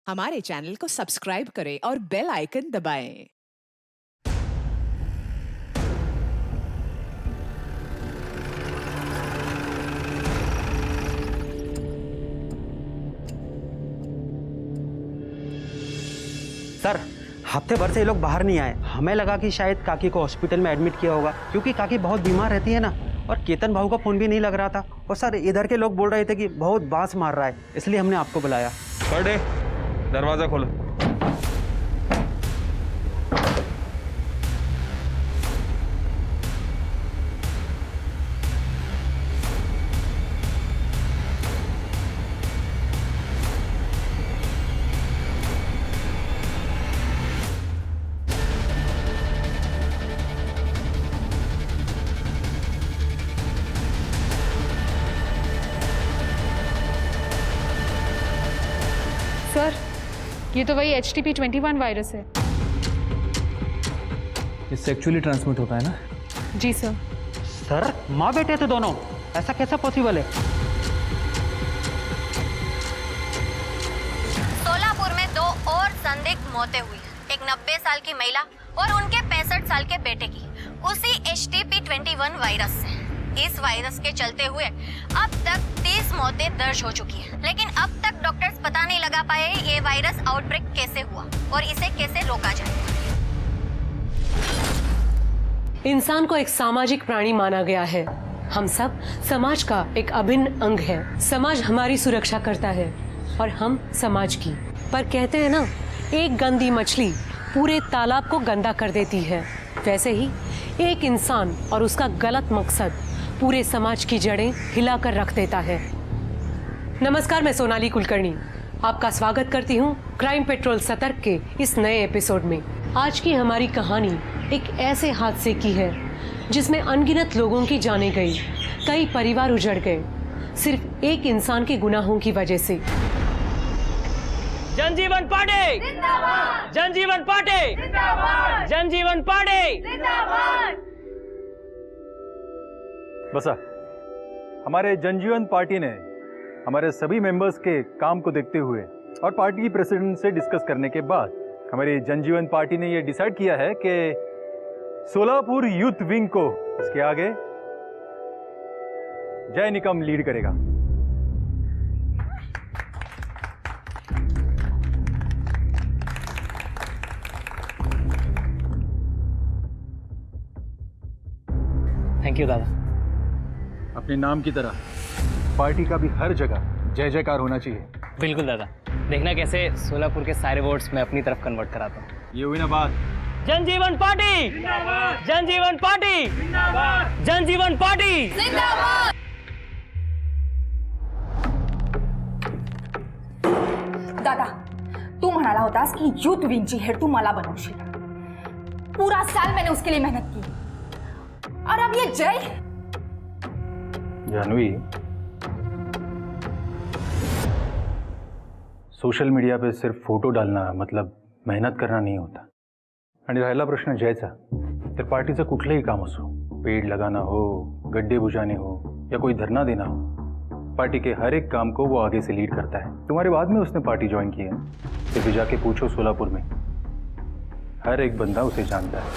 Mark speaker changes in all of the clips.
Speaker 1: हमारे चैनल को सब्सक्राइब करें और बेल आइकन दबाएं।
Speaker 2: सर, हफ्ते भर से ये लोग बाहर नहीं आए। हमें लगा कि शायद काकी को हॉस्पिटल में एडमिट किया होगा, क्योंकि काकी बहुत बीमार रहती है ना। और केतन भाऊ का फोन भी नहीं लग रहा था। और सर, इधर के लोग बोल रहे थे कि बहुत बांस मार रहा है, इसलिए हमने आपको बुलाया।
Speaker 3: बड़े दरवाजा खोलो।
Speaker 4: सर, ये तो वही HTP-21 वायरस है।
Speaker 3: ये सेक्सुअली ट्रांसमिट होता है ना?
Speaker 4: जी सर।
Speaker 2: सर, माँ बेटे थे दोनों, ऐसा कैसा पॉसिबल है?
Speaker 5: सोलापुर में 2 और संदिग्ध मौतें हुई। एक 90 साल की महिला और उनके 65 साल के बेटे की उसी HTP-21 वायरस से। इस वायरस के चलते हुए अब तक 30 मौतें दर्ज हो चुकी हैं, लेकिन अब तक डॉक्टर्स पता नहीं लगा पाए ये वायरस आउटब्रेक कैसे हुआ और इसे कैसे रोका जाए।
Speaker 6: इंसान को एक सामाजिक प्राणी माना गया है। हम सब समाज का एक अभिन्न अंग है। समाज हमारी सुरक्षा करता है और हम समाज की। पर कहते हैं ना, एक गंदी मछली पूरे तालाब को गंदा कर देती है। वैसे ही एक इंसान और उसका गलत मकसद पूरे समाज की जड़ें हिलाकर रख देता है। नमस्कार, मैं सोनाली कुलकर्णी आपका स्वागत करती हूँ क्राइम पेट्रोल सतर्क के इस नए एपिसोड में। आज की हमारी कहानी एक ऐसे हादसे की है जिसमें अनगिनत लोगों की जानें गई, कई परिवार उजड़ गए, सिर्फ एक इंसान के गुनाहों की वजह से।
Speaker 7: जनजीवन पार्टी जिंदाबाद! जनजीवन पार्टी जिंदाबाद! जनजीवन पार्टी जिंदाबाद!
Speaker 8: बसा, हमारे जनजीवन पार्टी ने हमारे सभी मेंबर्स के काम को देखते हुए और पार्टी की प्रेसिडेंट से डिस्कस करने के बाद हमारी जनजीवन पार्टी ने यह डिसाइड किया है कि सोलापुर यूथ विंग को इसके आगे जय निकम लीड करेगा।
Speaker 7: थैंक यू दादा।
Speaker 8: अपने नाम की तरह पार्टी का भी हर जगह जय जयकार होना चाहिए।
Speaker 7: बिल्कुल दादा, देखना कैसे सोलापुर के सारे वोट्स मैं अपनी तरफ कन्वर्ट कराता हूँ।
Speaker 8: ये हुई ना बात।
Speaker 7: जनजीवन पार्टी जिंदाबाद! जनजीवन पार्टी जिंदाबाद! जनजीवन पार्टी जिंदाबाद!
Speaker 9: दादा, तू म्हणाला होतास की यूथ विंगची हेड तू मला बनवशील। पूरा साल मैंने उसके लिए मेहनत की और अब ये जय।
Speaker 8: जानवी, सोशल मीडिया पे सिर्फ फोटो डालना मतलब मेहनत करना नाही होता। आणि राहिला प्रश्न जयचा, तर पार्टीचं कुठलंही काम असो, पेड़ लगाना हो, गड्ढे बुझाने हो या कोई धरना देना हो, पार्टी के हर एक काम को वो आगे से लीड करता है। तुम्हारे बाद में उसने पार्टी ज्वाइन की है, फिर भी जाके पूछो सोलापुर में, हर एक बंदा उसे जानता है।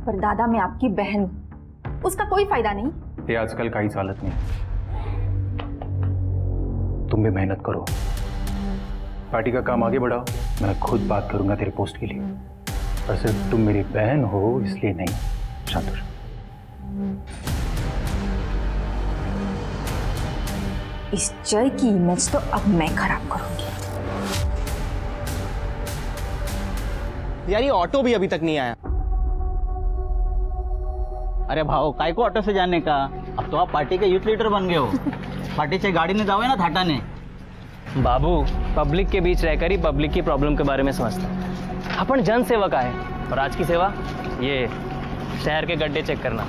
Speaker 9: पर दादा, मैं आपकी बहन हूं, उसका कोई फायदा नहीं।
Speaker 8: ये आजकल काही चालत नहीं। तुम भी मेहनत करो, पार्टी का काम आगे बढ़ाओ। मैं खुद बात करूंगा तेरे पोस्ट के लिए, पर सिर्फ तुम मेरी बहन हो इसलिए नहीं। शांत हो जाओ।
Speaker 9: इस जय की इमेज तो अब मैं खराब करूंगी।
Speaker 10: यार, ये ऑटो भी अभी तक नहीं आया।
Speaker 11: अरे भाऊ, काय को ऑटो से जाने का? अब तो आप पार्टी के यूथ लीडर बन गए हो। पार्टीच्या गाडीने जावे ना थाटाने।
Speaker 7: बाबू, पब्लिक के बीच रहकर ही पब्लिक की प्रॉब्लम के बारे में समझता है। अपन जन सेवक आए और आज की सेवा ये शहर के गड्ढे चेक करना।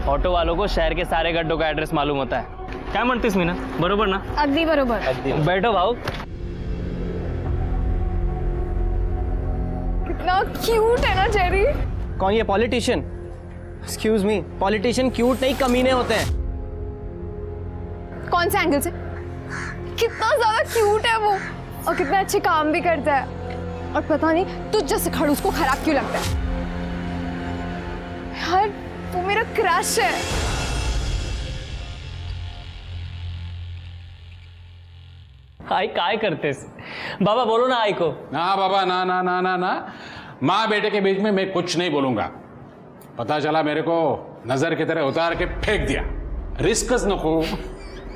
Speaker 7: ऑटो वालों को शहर के सारे गड्ढों का एड्रेस मालूम होता है। क्या म्हणतेस मीना, बरोबर ना?
Speaker 4: अगदी बरोबर।
Speaker 7: बैठो भाऊ।
Speaker 4: कितना क्यूट है ना जेरी।
Speaker 10: कौन ये politician? Excuse me, politician cute नहीं कमीने होते हैं।
Speaker 4: कौन से एंगल से? कितना ज्यादा क्यूट है वो और कितने अच्छे काम भी करता है। और पता नहीं तुझ जैसे खड़ूस को खराब क्यों लगता है। यार तू मेरा क्रश है।
Speaker 7: आई काय करतेस? बाबा बोलो ना आई को।
Speaker 12: ना बाबा ना ना ना ना ना, माँ बेटे के बीच में मैं कुछ नहीं बोलूंगा। पता चला मेरे को नजर की तरह उतार के फेंक दिया। रिस्कस नको।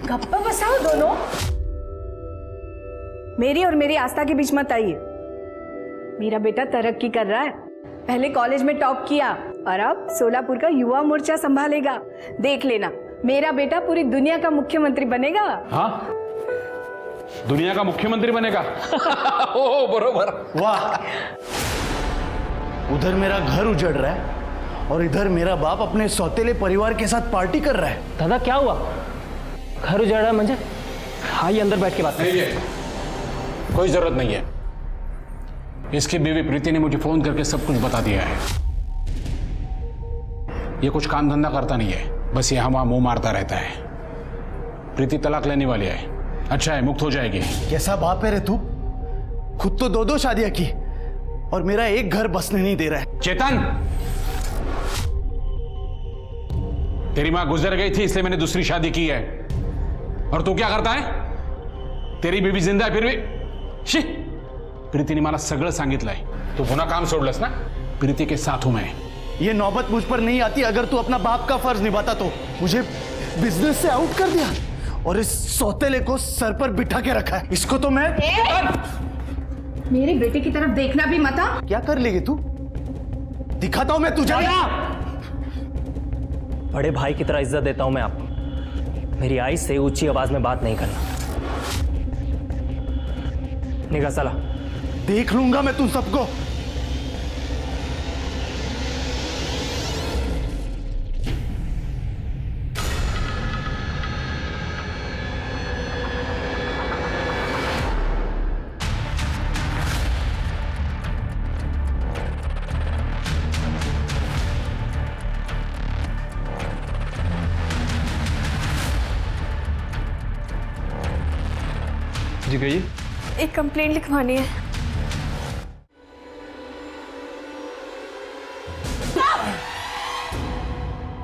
Speaker 9: गप्पा बसाओ दोनों। मेरी और मेरी आस्था के बीच मत आइए। मेरा बेटा तरक्की कर रहा है, पहले कॉलेज में टॉप किया और अब सोलापुर का युवा मोर्चा संभालेगा। देख लेना, मेरा बेटा पूरी दुनिया का मुख्यमंत्री बनेगा।
Speaker 12: हाँ, दुनिया का मुख्यमंत्री बनेगा। ओ बरोबर।
Speaker 10: वाह, उधर मेरा घर उजड़ रहा है और इधर मेरा बाप अपने सौतेले परिवार के साथ पार्टी कर रहा है।
Speaker 7: दादा क्या हुआ? घर उजाड़ रहा है मुझे? आइए अंदर बैठ के बात
Speaker 12: नहीं है, कोई जरूरत नहीं है। इसकी बीवी प्रीति ने मुझे फोन करके सब कुछ बता दिया है। ये कुछ काम धंधा करता नहीं है, बस यहाँ वहां मुंह मारता रहता है। प्रीति तलाक लेने वाली है। अच्छा है, मुक्त हो जाएगी।
Speaker 10: कैसा बाप है रे तू? खुद तो 2-2 शादियां की और मेरा एक घर बसने नहीं दे रहा है।
Speaker 12: चेतन, तेरी मां गुजर गई थी इसलिए मैंने दूसरी शादी की है। और तू क्या करता है? तेरी बीवी जिंदा है फिर भी। शी, प्रीतीने मला सगळं सांगितलंय। तू पुन्हा काम सोडलंस ना? प्रीति के साथ हूं मैं।
Speaker 10: ये नौबत मुझ पर नहीं आती अगर तू अपना बाप का फर्ज निभाता तो। मुझे बिजनेस से आउट कर दिया और इस सौतेले को सर पर बिठा के रखा है। इसको तो मैं
Speaker 9: मेरे बेटे की तरफ देखना भी मत।
Speaker 10: क्या कर लेगी तू? दिखाता हूं मैं तुझे।
Speaker 7: बड़े भाई की तरह इज्जत देता हूं मैं आपको। मेरी आई से ऊंची आवाज में बात नहीं करना। निगाह साला।
Speaker 10: देख लूंगा मैं तुम सबको।
Speaker 3: जी कहिए।
Speaker 4: एक कंप्लेंट लिखवानी है।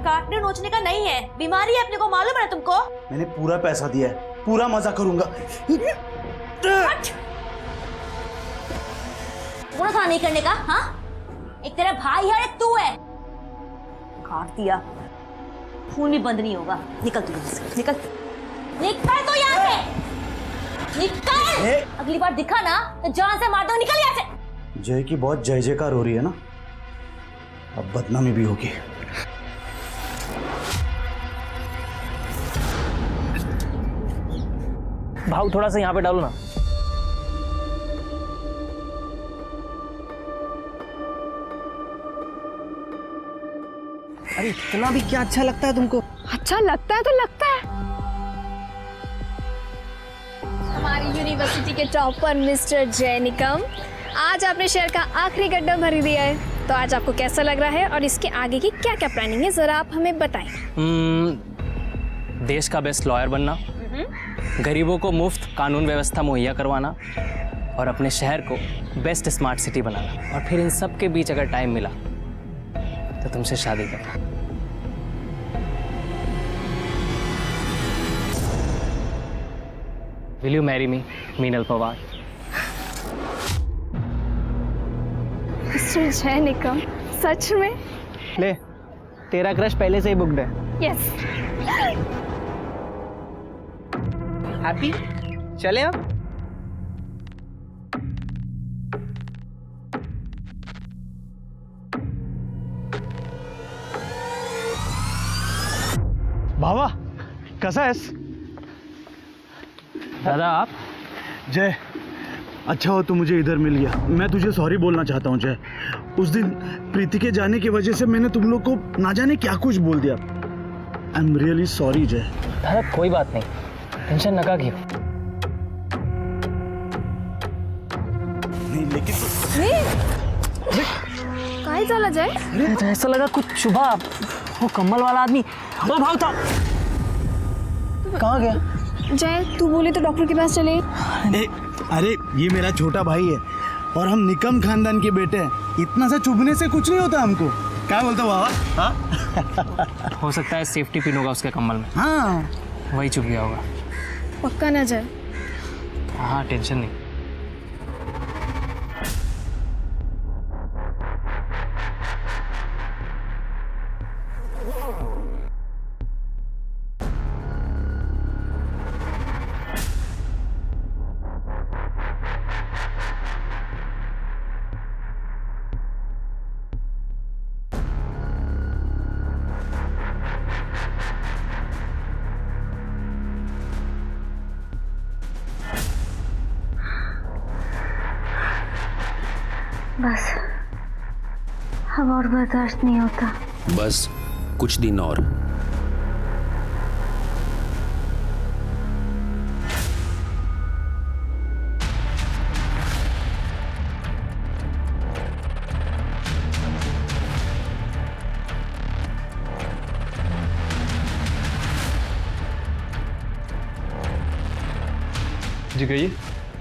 Speaker 5: काटने नोचने का नहीं है, बीमारी है अपने को मालूम है तुमको।
Speaker 10: मैंने पूरा पैसा दिया है, पूरा मजा करूंगा।
Speaker 5: वो था नहीं करने का। हाँ, एक तेरा भाई है और एक तू है। काट दिया, खून भी बंद नहीं होगा। निकल तू यहाँ से, निकल निकल तो यहाँ से, निकल। अगली बार दिखा ना तो जान से मार दो। निकल यहाँ से।
Speaker 10: जय की बहुत जय जयकार हो रही है ना, अब बदनामी भी होगी।
Speaker 7: भाव थोड़ा सा यहाँ पे डालो ना।
Speaker 10: अरे इतना भी क्या अच्छा लगता है तुमको?
Speaker 4: अच्छा लगता है तो लगता है।
Speaker 13: हमारी यूनिवर्सिटी के टॉपर मिस्टर जय निकम, आज आपने शेयर का आखिरी गड्ढा भर दिया है। तो आज आपको कैसा लग रहा है और इसके आगे की क्या क्या प्लानिंग है, जरा आप हमें बताएं।
Speaker 7: देश का बेस्ट लॉयर बनना, गरीबों को मुफ्त कानून व्यवस्था मुहैया करवाना और अपने शहर को बेस्ट स्मार्ट सिटी बनाना। और फिर इन सब के बीच अगर टाइम मिला तो तुमसे शादी करना। Will you marry me, Meenal Pawar?
Speaker 13: Mister जय निकम, सच में?
Speaker 7: ले, तेरा क्रश पहले से ही बुक्ड है।
Speaker 13: यस।
Speaker 7: हैप्पी? चले अब?
Speaker 10: भावा, कसा आहेस?
Speaker 7: दादा आप?
Speaker 10: जय, अच्छा हो तू मुझे इधर मिल गया। मैं तुझे सॉरी बोलना चाहता हूँ जय। उस दिन प्रीति के जाने की वजह से मैंने तुम लोग को ना जाने क्या कुछ बोल दिया। आई एम रियली सॉरी जय।
Speaker 7: दादा कोई बात नहीं, टेंशन नका घेऊ।
Speaker 10: नहीं लेकिन
Speaker 13: काय झालं जय?
Speaker 7: अरे तो ऐसा लगा कुछ चुभा। वो कम्बल वाला आदमी वो भाव था।
Speaker 10: कहाँ गया?
Speaker 13: जय तू बोले तो डॉक्टर के पास चले।
Speaker 10: अरे ये मेरा छोटा भाई है और हम निकम खानदान के बेटे हैं, इतना सा चुभने से कुछ नहीं होता हमको। क्या बोलता बाबा? हाँ?
Speaker 7: हो सकता है सेफ्टी पिन होगा उसके कम्बल में,
Speaker 10: हाँ
Speaker 7: वही चुभ गया होगा।
Speaker 13: पक्का ना जय?
Speaker 7: हाँ टेंशन नहीं।
Speaker 5: बस अब और बर्दाश्त नहीं होता।
Speaker 14: बस कुछ दिन और।
Speaker 3: जी कहिए।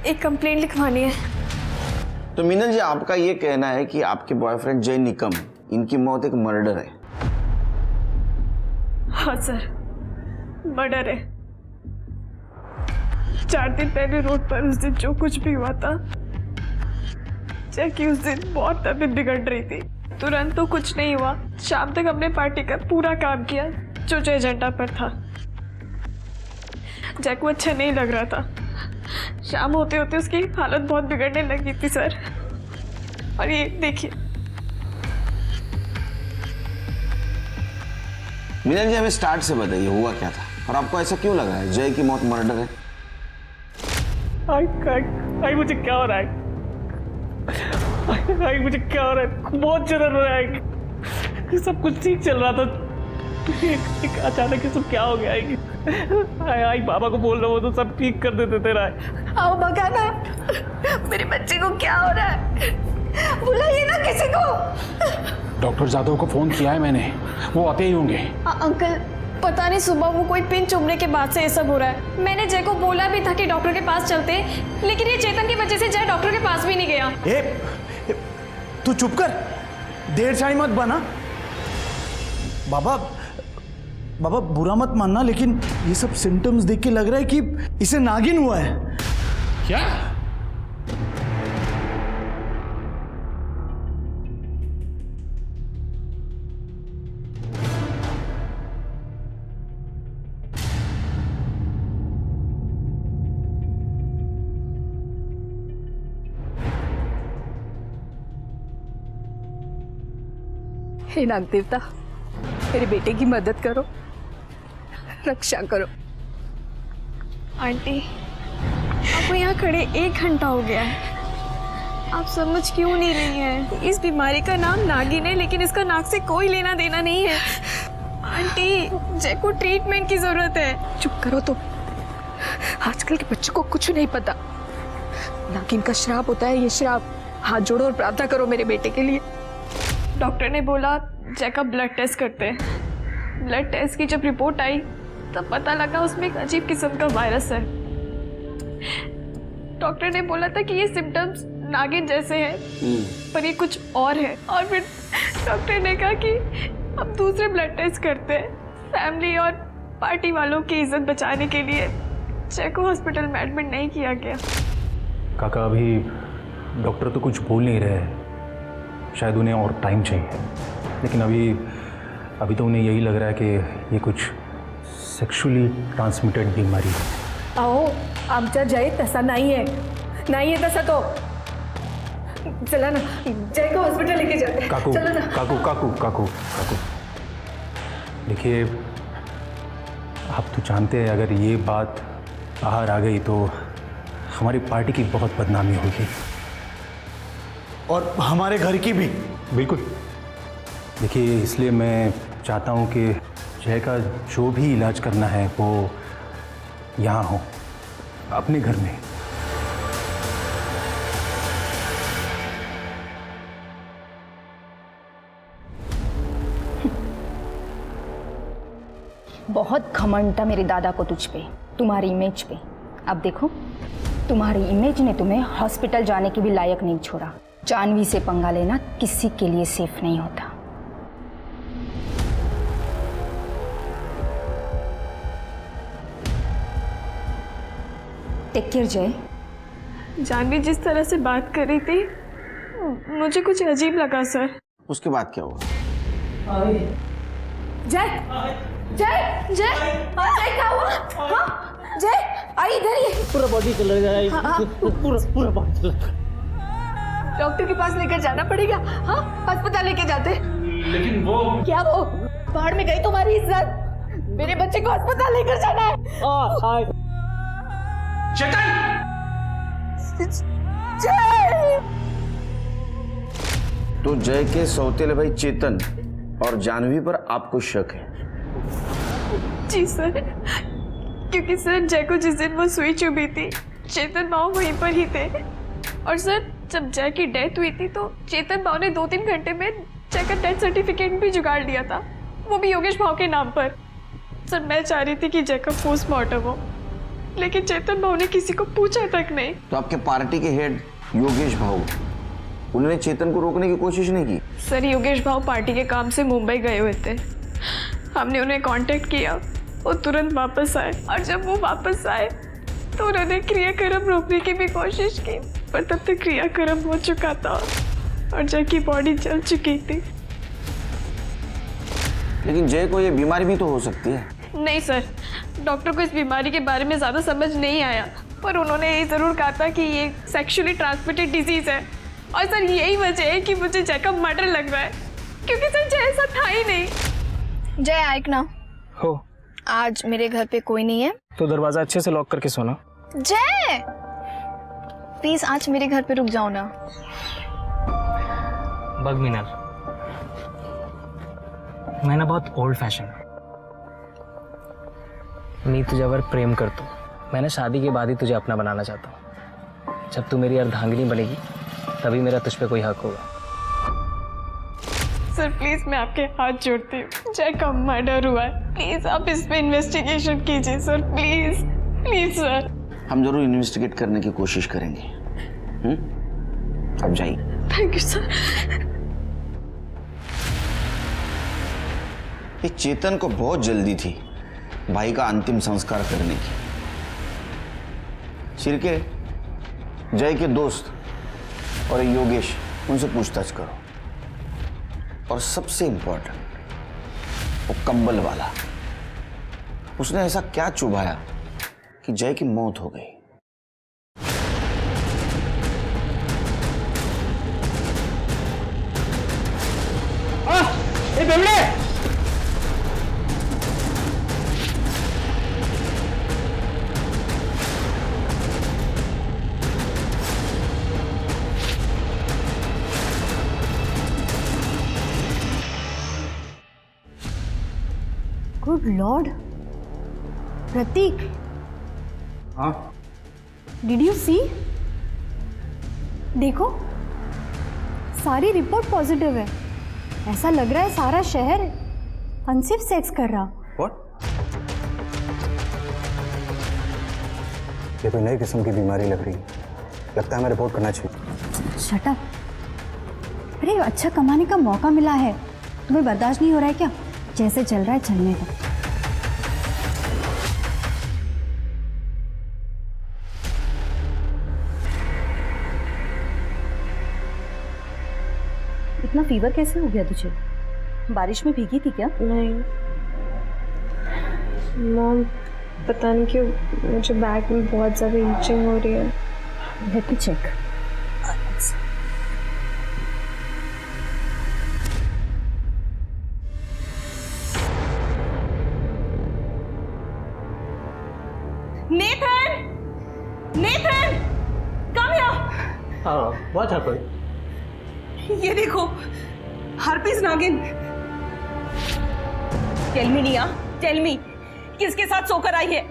Speaker 4: एक कंप्लेंट लिखवानी है।
Speaker 15: तो मीनल जी, आपका ये कहना है कि आपके बॉयफ्रेंड जय निकम, इनकी मौत एक मर्डर है?
Speaker 4: हाँ सर, मर्डर है। 4 दिन पहले रोड पर उस दिन जो कुछ भी हुआ था, जैकी उस दिन बहुत तबीयत बिगड़ रही थी। तुरंत तो कुछ नहीं हुआ, शाम तक हमने पार्टी का पूरा काम किया जो एजेंडा पर था। जैक को अच्छा नहीं लग रहा था, शाम होते होते उसकी हालत बहुत बिगड़ने लगी थी सर। और ये देखिए।
Speaker 15: मीनल जी, हमें स्टार्ट से बताइए हुआ क्या था और आपको ऐसा क्यों लग रहा है जय की मौत मर्डर है?
Speaker 4: आई मुझे क्या हो रहा है? आई मुझे क्या हो रहा है? बहुत जलन हो रहा है। सब कुछ ठीक चल रहा था, एक अचानक सब क्या हो गया? आई बाबा को बोल रहा हूँ तो सब ठीक कर देते तेरा।
Speaker 9: आओ भगाना, मेरे बच्चे को क्या हो रहा है? बुलाइए ना किसी को।
Speaker 12: डॉक्टर जादव को फोन किया है मैंने, वो आते ही होंगे।
Speaker 4: अंकल पता नहीं सुबह वो कोई पिन चुभने के बाद से ये सब हो रहा है। मैंने जय को बोला भी था कि डॉक्टर के पास चलते, लेकिन ये चेतन की वजह से जय डॉक्टर के पास भी नहीं गया।
Speaker 10: तू चुप कर, देर शाही मत बना। बाबा बुरा मत मानना, लेकिन ये सब सिम्टम्स देख के लग रहा है कि इसे नागिन हुआ है।
Speaker 12: क्या?
Speaker 9: हे नाग देवता, मेरे बेटे की मदद करो, रक्षा करो।
Speaker 4: आंटी आपको यहाँ खड़े 1 घंटा हो गया है, आप समझ क्यों नहीं रही हैं? इस बीमारी का नाम नागिन है, लेकिन इसका नाक से कोई लेना देना नहीं है। आंटी जय को ट्रीटमेंट की जरूरत है।
Speaker 9: चुप करो तो, आजकल के बच्चों को कुछ नहीं पता। नागिन का श्राप होता है ये श्राप। हाथ जोड़ो और प्रार्थना करो मेरे बेटे के लिए।
Speaker 4: डॉक्टर ने बोला जय का ब्लड टेस्ट करते हैं। ब्लड टेस्ट की जब रिपोर्ट आई तब पता लगा उसमें एक अजीब किस्म का वायरस है। डॉक्टर ने बोला था कि ये सिम्टम्स नागिन जैसे हैं, पर ये कुछ और है। और फिर डॉक्टर ने कहा कि अब दूसरे ब्लड टेस्ट करते हैं। फैमिली और पार्टी वालों की इज्जत बचाने के लिए जय को हॉस्पिटल में एडमिट नहीं किया गया।
Speaker 8: काका अभी डॉक्टर तो कुछ बोल नहीं रहे हैं, शायद उन्हें और टाइम चाहिए, लेकिन अभी तो उन्हें यही लग रहा है कि ये कुछ सेक्सुअली ट्रांसमिटेड बीमारी है।
Speaker 9: अहो आमचा जय तसा नाही आहे तसा तो। चला ना, जय को हॉस्पिटल लेके जाते हैं।
Speaker 8: काकू
Speaker 9: चलो ना।
Speaker 8: काकू देखिए, आप तो जानते हैं अगर ये बात बाहर आ गई तो हमारी पार्टी की बहुत बदनामी होगी
Speaker 10: और हमारे घर की भी।
Speaker 8: बिल्कुल। देखिए, इसलिए मैं चाहता हूँ कि जय का जो भी इलाज करना है वो यहाँ हो, अपने घर में।
Speaker 9: बहुत घमंड था मेरे दादा को तुझ पे, तुम्हारी इमेज पे। अब देखो, तुम्हारी इमेज ने तुम्हें हॉस्पिटल जाने के भी लायक नहीं छोड़ा। जानवी से पंगा लेना किसी के लिए सेफ नहीं होता। टेक केयर जय।
Speaker 4: जानवी जिस तरह से बात कर रही थी मुझे कुछ अजीब लगा सर।
Speaker 15: उसके बाद क्या हुआ?
Speaker 9: जय जय जय जय क्या हुआ? हाँ जय आई इधर ही।
Speaker 11: पूरा बॉडी चला जाए, पूरा बॉडी चला।
Speaker 9: डॉक्टर के पास लेकर जाना पड़ेगा। हाँ अस्पताल लेके जाते।
Speaker 3: लेकिन वो
Speaker 9: क्या वो? बाहर में गई तुम्हारी इज्जत। मेरे बच्चे को अस्पताल लेकर जाना है। जय।
Speaker 15: तो जय के सौतेले भाई चेतन और जानवी पर आपको शक है?
Speaker 4: जी सर, क्योंकि सर जय को जिस दिन वो सुई चुभी थी चेतन माओ वहीं पर ही थे। और सर जब जय की डेथ हुई थी तो चेतन माओ ने 2-3 घंटे में जय का डेथ सर्टिफिकेट भी जुगाड़ लिया था, वो भी योगेश भाव के नाम पर। सर मैं चाह रही थी कि जय का पोस्टमार्टम हो, लेकिन चेतन भाव ने किसी को पूछा तक नहीं।
Speaker 15: तो आपके पार्टी के हेड योगेश भाव, उन्होंने चेतन को रोकने की कोशिश नहीं की?
Speaker 4: सर योगेश भाव पार्टी के काम से मुंबई गए हुए थे, हमने उन्हें कांटेक्ट किया, वो तुरंत वापस आए। और जब वो वापस आए तो उन्होंने क्रियाक्रम रोकने की भी कोशिश की, पर तब तक क्रियाक्रम हो चुका था और जय की बॉडी जल चुकी थी।
Speaker 15: लेकिन जय को ये बीमारी भी तो हो सकती है।
Speaker 4: नहीं सर, डॉक्टर को इस बीमारी के बारे में ज़्यादा समझ नहीं आया, पर उन्होंने ये ज़रूर कहा था कि ये सेक्सुअली ट्रांसमिटेड डिजीज़ है। और सर यही वजह है कि मुझे जय का मर्डर लग रहा है, क्योंकि सर जय ऐसा था ही नहीं।
Speaker 13: जय आइक ना,
Speaker 7: हो
Speaker 13: आज मेरे घर पे कोई नहीं है
Speaker 7: तो दरवाजा अच्छे से लॉक करके सोना।
Speaker 13: जय प्लीज आज मेरे घर पे रुक जाओ ना।
Speaker 7: बग मीनल, मैं ना बहुत ओल्ड फैशन मी तुझ्यावर प्रेम करतो। मैंने शादी के बाद ही तुझे अपना बनाना चाहता हूँ। जब तू मेरी अर्धांगिनी बनेगी तभी मेरा तुझ पे कोई हक होगा।
Speaker 4: सर प्लीज मैं आपके हाथ जोड़ती हूँ, जय का मर्डर हुआ है, प्लीज आप इस पे इन्वेस्टिगेशन कीजिए सर, प्लीज प्लीज सर।
Speaker 15: हम जरूर इन्वेस्टिगेट करने की कोशिश करेंगे। अब जाइए।
Speaker 4: Thank you sir.
Speaker 15: ये चेतन को बहुत जल्दी थी भाई का अंतिम संस्कार करने की। शिरके, जय के दोस्त और योगेश, उनसे पूछताछ करो। और सबसे इंपॉर्टेंट वो कंबल वाला, उसने ऐसा क्या चुभाया कि जय की मौत हो गई?
Speaker 9: गुड लॉर्ड, प्रतीक,
Speaker 8: हाँ
Speaker 9: डिड यू सी? देखो सारी रिपोर्ट पॉजिटिव है। ऐसा लग रहा है सारा शहर अनसेफ सेक्स कर रहा।
Speaker 8: व्हाट? ये कोई नई किस्म की बीमारी लग रही है, लगता है हमें रिपोर्ट करना चाहिए।
Speaker 9: Shut up. अरे अच्छा कमाने का मौका मिला है, तुम्हें बर्दाश्त नहीं हो रहा है क्या? जैसे चल रहा है चलने दो। इतना फीवर कैसे हो गया तुझे? बारिश में भीगी थी क्या?
Speaker 4: नहीं मॉम, पता नहीं क्यों मुझे बैक में बहुत ज़्यादा इचिंग हो रही है।
Speaker 9: Let me check. Nathan! Nathan! Come here!
Speaker 11: What happened?
Speaker 9: ये देखो, हर्पीस नागिन। टेल मी निया, टेल मी, किसके साथ सोकर आई है?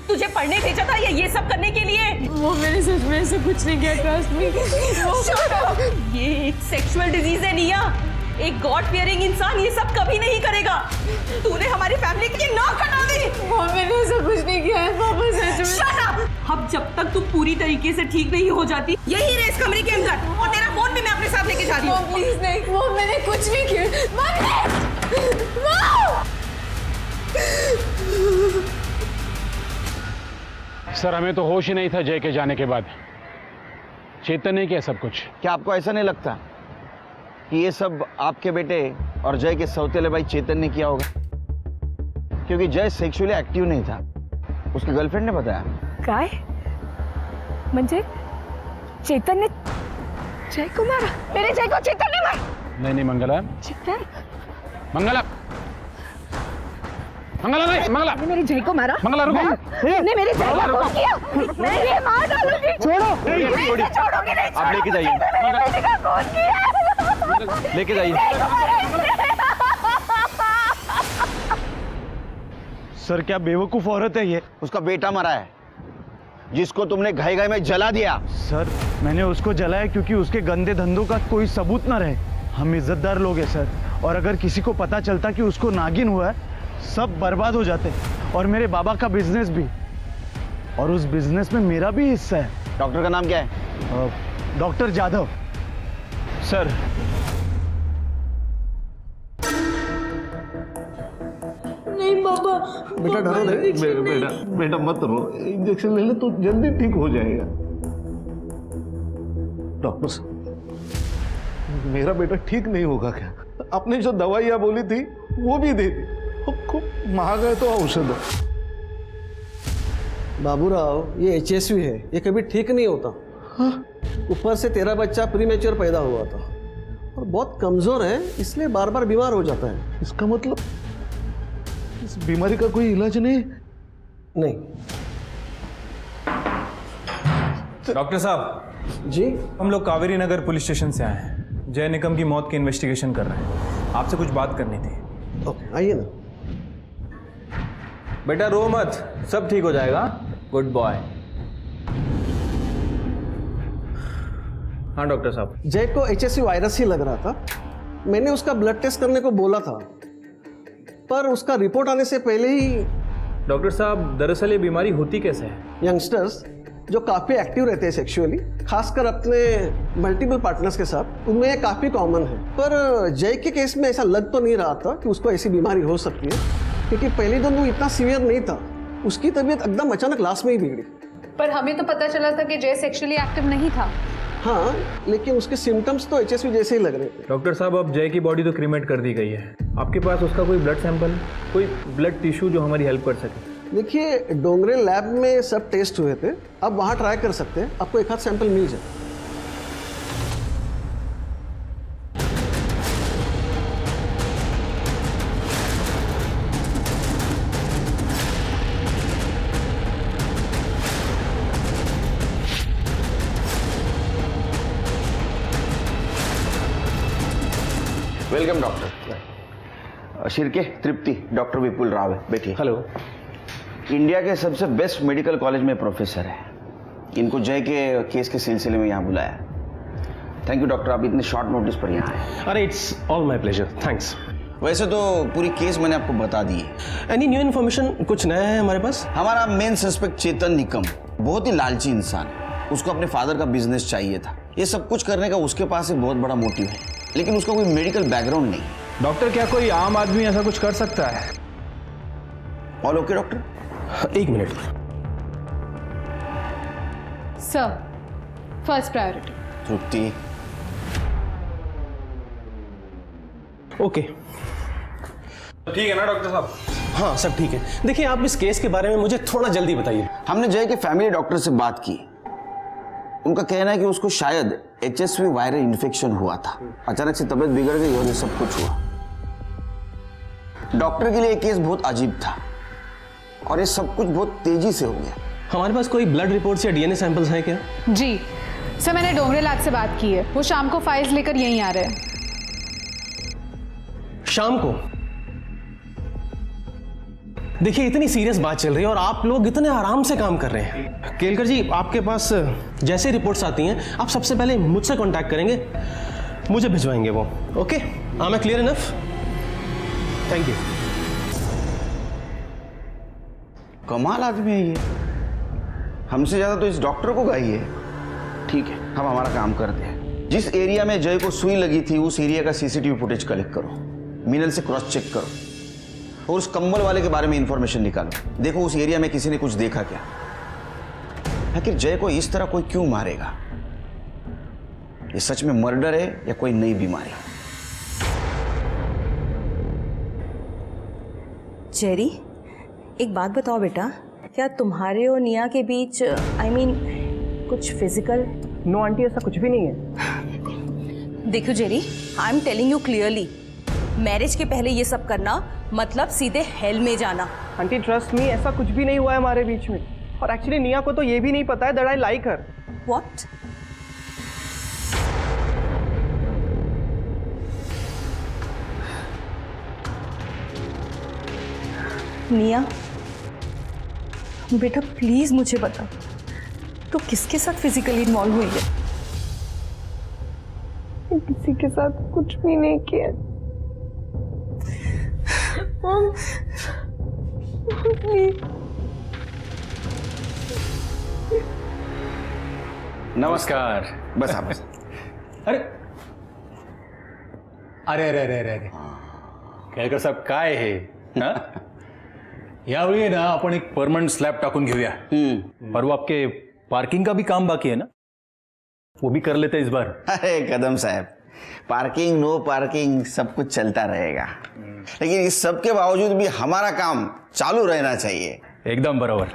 Speaker 9: तुझे पढ़ने भेजा था या ये सब करने के लिए?
Speaker 4: वो मैंने सच में ऐसे कुछ नहीं किया, ट्रस्ट मी।
Speaker 9: ये एक सेक्सुअल डिजीज है निया।
Speaker 16: एक गॉड फियरिंग इंसान ये सब कभी नहीं करेगा। तूने हमारी फैमिली की नाक कटा दी।
Speaker 6: मैंने ऐसा कुछ नहीं किया है पापा, सच में।
Speaker 16: Shut up! अब जब तक तू पूरी तरीके से ठीक नहीं हो जाती, यही रहे इस कमरे के अंदर, और तेरा फोन भी मैं अपने साथ लेके जा रही हूँ।
Speaker 6: प्लीज नहीं, वो मैंने कुछ नहीं किया।
Speaker 12: सर हमें तो होश ही नहीं था जय के जाने के बाद। चेतन ने किया सब कुछ।
Speaker 15: क्या आपको ऐसा नहीं लगता कि ये सब आपके बेटे और जय के सौतेले भाई चेतन ने किया होगा? क्योंकि जय सेक्सुअली एक्टिव नहीं था, उसकी गर्लफ्रेंड ने बताया।
Speaker 9: काय म्हणजे चेतन ने जय को मारा? मेरे जय को चेतन ने मारा?
Speaker 12: नहीं मंगला,
Speaker 9: चेतन
Speaker 12: मंगला नहीं, मंगला
Speaker 9: मेरे जय को मारा।
Speaker 12: मंगला रुको।
Speaker 9: ने मेरे जय को खून किया। मैं ये मार डालूंगी। छोड़ो छोड़ोगे नहीं।
Speaker 8: आप लेके जाइए,
Speaker 9: मेरे बेटे का खून किया।
Speaker 8: लेके जाइए।
Speaker 10: सर क्या बेवकूफ औरत है ये?
Speaker 15: उसका बेटा मरा है, जिसको तुमने घाई घाई में जला दिया।
Speaker 10: सर मैंने उसको जलाया क्योंकि उसके गंदे धंधों का कोई सबूत ना रहे। हम इज्जतदार लोग हैं सर, और अगर किसी को पता चलता कि उसको नागिन हुआ है, सब बर्बाद हो जाते, और मेरे बाबा का बिजनेस भी, और उस बिजनेस में मेरा भी हिस्सा है।
Speaker 15: डॉक्टर का नाम क्या है?
Speaker 10: डॉक्टर जाधव। सर
Speaker 6: नहीं पापा,
Speaker 17: बेटा डरो नहीं, बेटा मत रो, इंजेक्शन ले ले तो जल्दी ठीक हो जाएगा। डॉक्टर साहब, मेरा बेटा ठीक नहीं होगा क्या? आपने जो दवाइयाँ बोली थी वो भी दे दी, खूब महंगा है तो औषध है।
Speaker 18: बाबूराव, ये HSV है, ये कभी ठीक नहीं होता। ऊपर से तेरा बच्चा प्रीमेच्योर पैदा हुआ था और बहुत कमजोर है, इसलिए बार बार बीमार हो जाता है।
Speaker 17: इसका मतलब इस बीमारी का कोई इलाज नहीं?
Speaker 18: नहीं।
Speaker 3: डॉक्टर साहब
Speaker 18: जी,
Speaker 3: हम लोग कावेरी नगर पुलिस स्टेशन से आए हैं। जय निकम की मौत की इन्वेस्टिगेशन कर रहे हैं। आपसे कुछ बात करनी थी।
Speaker 18: ओके, आइए ना।
Speaker 3: बेटा रो मत, सब ठीक हो जाएगा। Good boy. हाँ डॉक्टर साहब।
Speaker 18: जय को HSV वायरस ही लग रहा था। मैंने उसका ब्लड टेस्ट करने को बोला था, पर उसका रिपोर्ट आने से पहले ही।
Speaker 3: डॉक्टर साहब, दरअसल ये बीमारी होती कैसे है?
Speaker 18: यंगस्टर्स जो काफ़ी एक्टिव रहते हैं सेक्सुअली, खासकर अपने मल्टीपल पार्टनर्स के साथ, उनमें ये काफ़ी कॉमन है। पर जय के केस में ऐसा लग तो नहीं रहा था कि उसको ऐसी बीमारी हो सकती है, क्योंकि पहले दिन वो इतना सीवियर नहीं था। उसकी तबीयत एकदम अचानक लास्ट में ही बिगड़ी।
Speaker 19: पर हमें तो पता चला था कि जय सेक्सुअली एक्टिव नहीं था।
Speaker 18: हाँ, लेकिन उसके सिम्टम्स तो HSV जैसे ही लग रहे थे।
Speaker 3: डॉक्टर साहब, अब जय की बॉडी तो क्रीमेट कर दी गई है। आपके पास उसका कोई ब्लड सैंपल, कोई ब्लड टिश्यू जो हमारी हेल्प कर सके?
Speaker 18: देखिए, डोंगरे लैब में सब टेस्ट हुए थे, अब वहाँ ट्राई कर सकते हैं, आपको एक आध सैंपल मिल जाए।
Speaker 15: Welcome doctor. Shirke, Trupti, doctor Vipul Rao है, बैठिए।
Speaker 18: हेलो।
Speaker 15: इंडिया के सबसे बेस्ट मेडिकल कॉलेज में प्रोफेसर है। इनको जय के केस के सिलसिले में यहाँ बुलाया। थैंक यू डॉक्टर, आप इतने शॉर्ट नोटिस पर यहाँ आए।
Speaker 20: अरे it's all my pleasure, thanks.
Speaker 15: वैसे तो पूरी केस मैंने आपको बता दी है।
Speaker 20: एनी न्यू इन्फॉर्मेशन, कुछ नया है हमारे पास?
Speaker 15: हमारा मेन सस्पेक्ट चेतन निकम बहुत ही लालची इंसान है। उसको अपने फादर का बिजनेस चाहिए था। ये सब कुछ करने का उसके पास एक बहुत बड़ा मोटिव है, लेकिन उसका कोई मेडिकल बैकग्राउंड नहीं।
Speaker 3: डॉक्टर, क्या कोई आम आदमी ऐसा कुछ कर सकता है?
Speaker 15: All okay doctor?
Speaker 20: एक मिनट
Speaker 19: सर, फर्स्ट प्रायोरिटी।
Speaker 15: तृप्ति।
Speaker 20: ओके,
Speaker 3: ठीक है ना डॉक्टर साहब?
Speaker 20: हाँ सब ठीक है। देखिए, आप इस केस के बारे में मुझे थोड़ा जल्दी बताइए।
Speaker 15: हमने जय के फैमिली डॉक्टर से बात की। उनका कहना है कि उसको शायद HSV वायरल इन्फेक्शन हुआ था। अचानक से तबीयत बिगड़ गई और ये सब कुछ हुआ। डॉक्टर के लिए केस बहुत अजीब था और ये सब कुछ बहुत तेजी से हो गया।
Speaker 20: हमारे पास कोई ब्लड रिपोर्ट्स या DNA सैंपल्स हैं क्या?
Speaker 19: जी सर, मैंने डोंगरे लैब से बात की है। वो शाम को फाइल्स लेकर यहीं आ रहे हैं।
Speaker 20: शाम को? देखिए, इतनी सीरियस बात चल रही है और आप लोग इतने आराम से काम कर रहे हैं। केलकर जी, आपके पास जैसे रिपोर्ट्स आती हैं, आप सबसे पहले मुझसे कांटेक्ट करेंगे, मुझे भिजवाएंगे वो। Okay, I M clear enough? Thank you.
Speaker 15: कमाल आदमी है ये, हमसे ज्यादा तो इस डॉक्टर को गाई है। ठीक है, हम हमारा काम करते हैं। जिस एरिया में जय को सुई लगी थी उस एरिया का सीसीटीवी फुटेज कलेक्ट करो, मिनल से क्रॉस चेक करो और उस कंबल वाले के बारे में इंफॉर्मेशन निकालो। देखो उस एरिया में किसी ने कुछ देखा क्या, आखिर जय को इस तरह कोई क्यों मारेगा? ये सच में मर्डर है या कोई नई बीमारी?
Speaker 21: जेरी, एक बात बताओ बेटा, क्या तुम्हारे और निया के बीच I mean, कुछ फिजिकल?
Speaker 22: नो आंटी, ऐसा कुछ भी नहीं है।
Speaker 21: देखो Jerry, I am telling you clearly, marriage के पहले ये सब करना मतलब सीधे हेल में जाना।
Speaker 22: आंटी ट्रस्ट मी, ऐसा कुछ भी नहीं हुआ है हमारे बीच में। और एक्चुअली निया को तो ये भी नहीं पता है that I like her.
Speaker 21: What? निया बेटा प्लीज मुझे बता, तो किसके साथ फिजिकली इन्वॉल्व हुई है?
Speaker 4: किसी के साथ कुछ भी नहीं किया।
Speaker 15: नमस्कार। बस आप बस।
Speaker 8: अरे अरे अरे अरे अरे केळकर साहेब काय हे हा? यावेळी ना आपण एक परमनंट स्लॅब टाकून घेऊया। और वो आपके पार्किंग का भी काम बाकी है ना, वो भी कर लेते हैं इस बार।
Speaker 15: अरे कदम साहब, पार्किंग नो पार्किंग सब कुछ चलता रहेगा, लेकिन इस सब के बावजूद भी हमारा काम चालू रहना चाहिए।
Speaker 8: एकदम बराबर।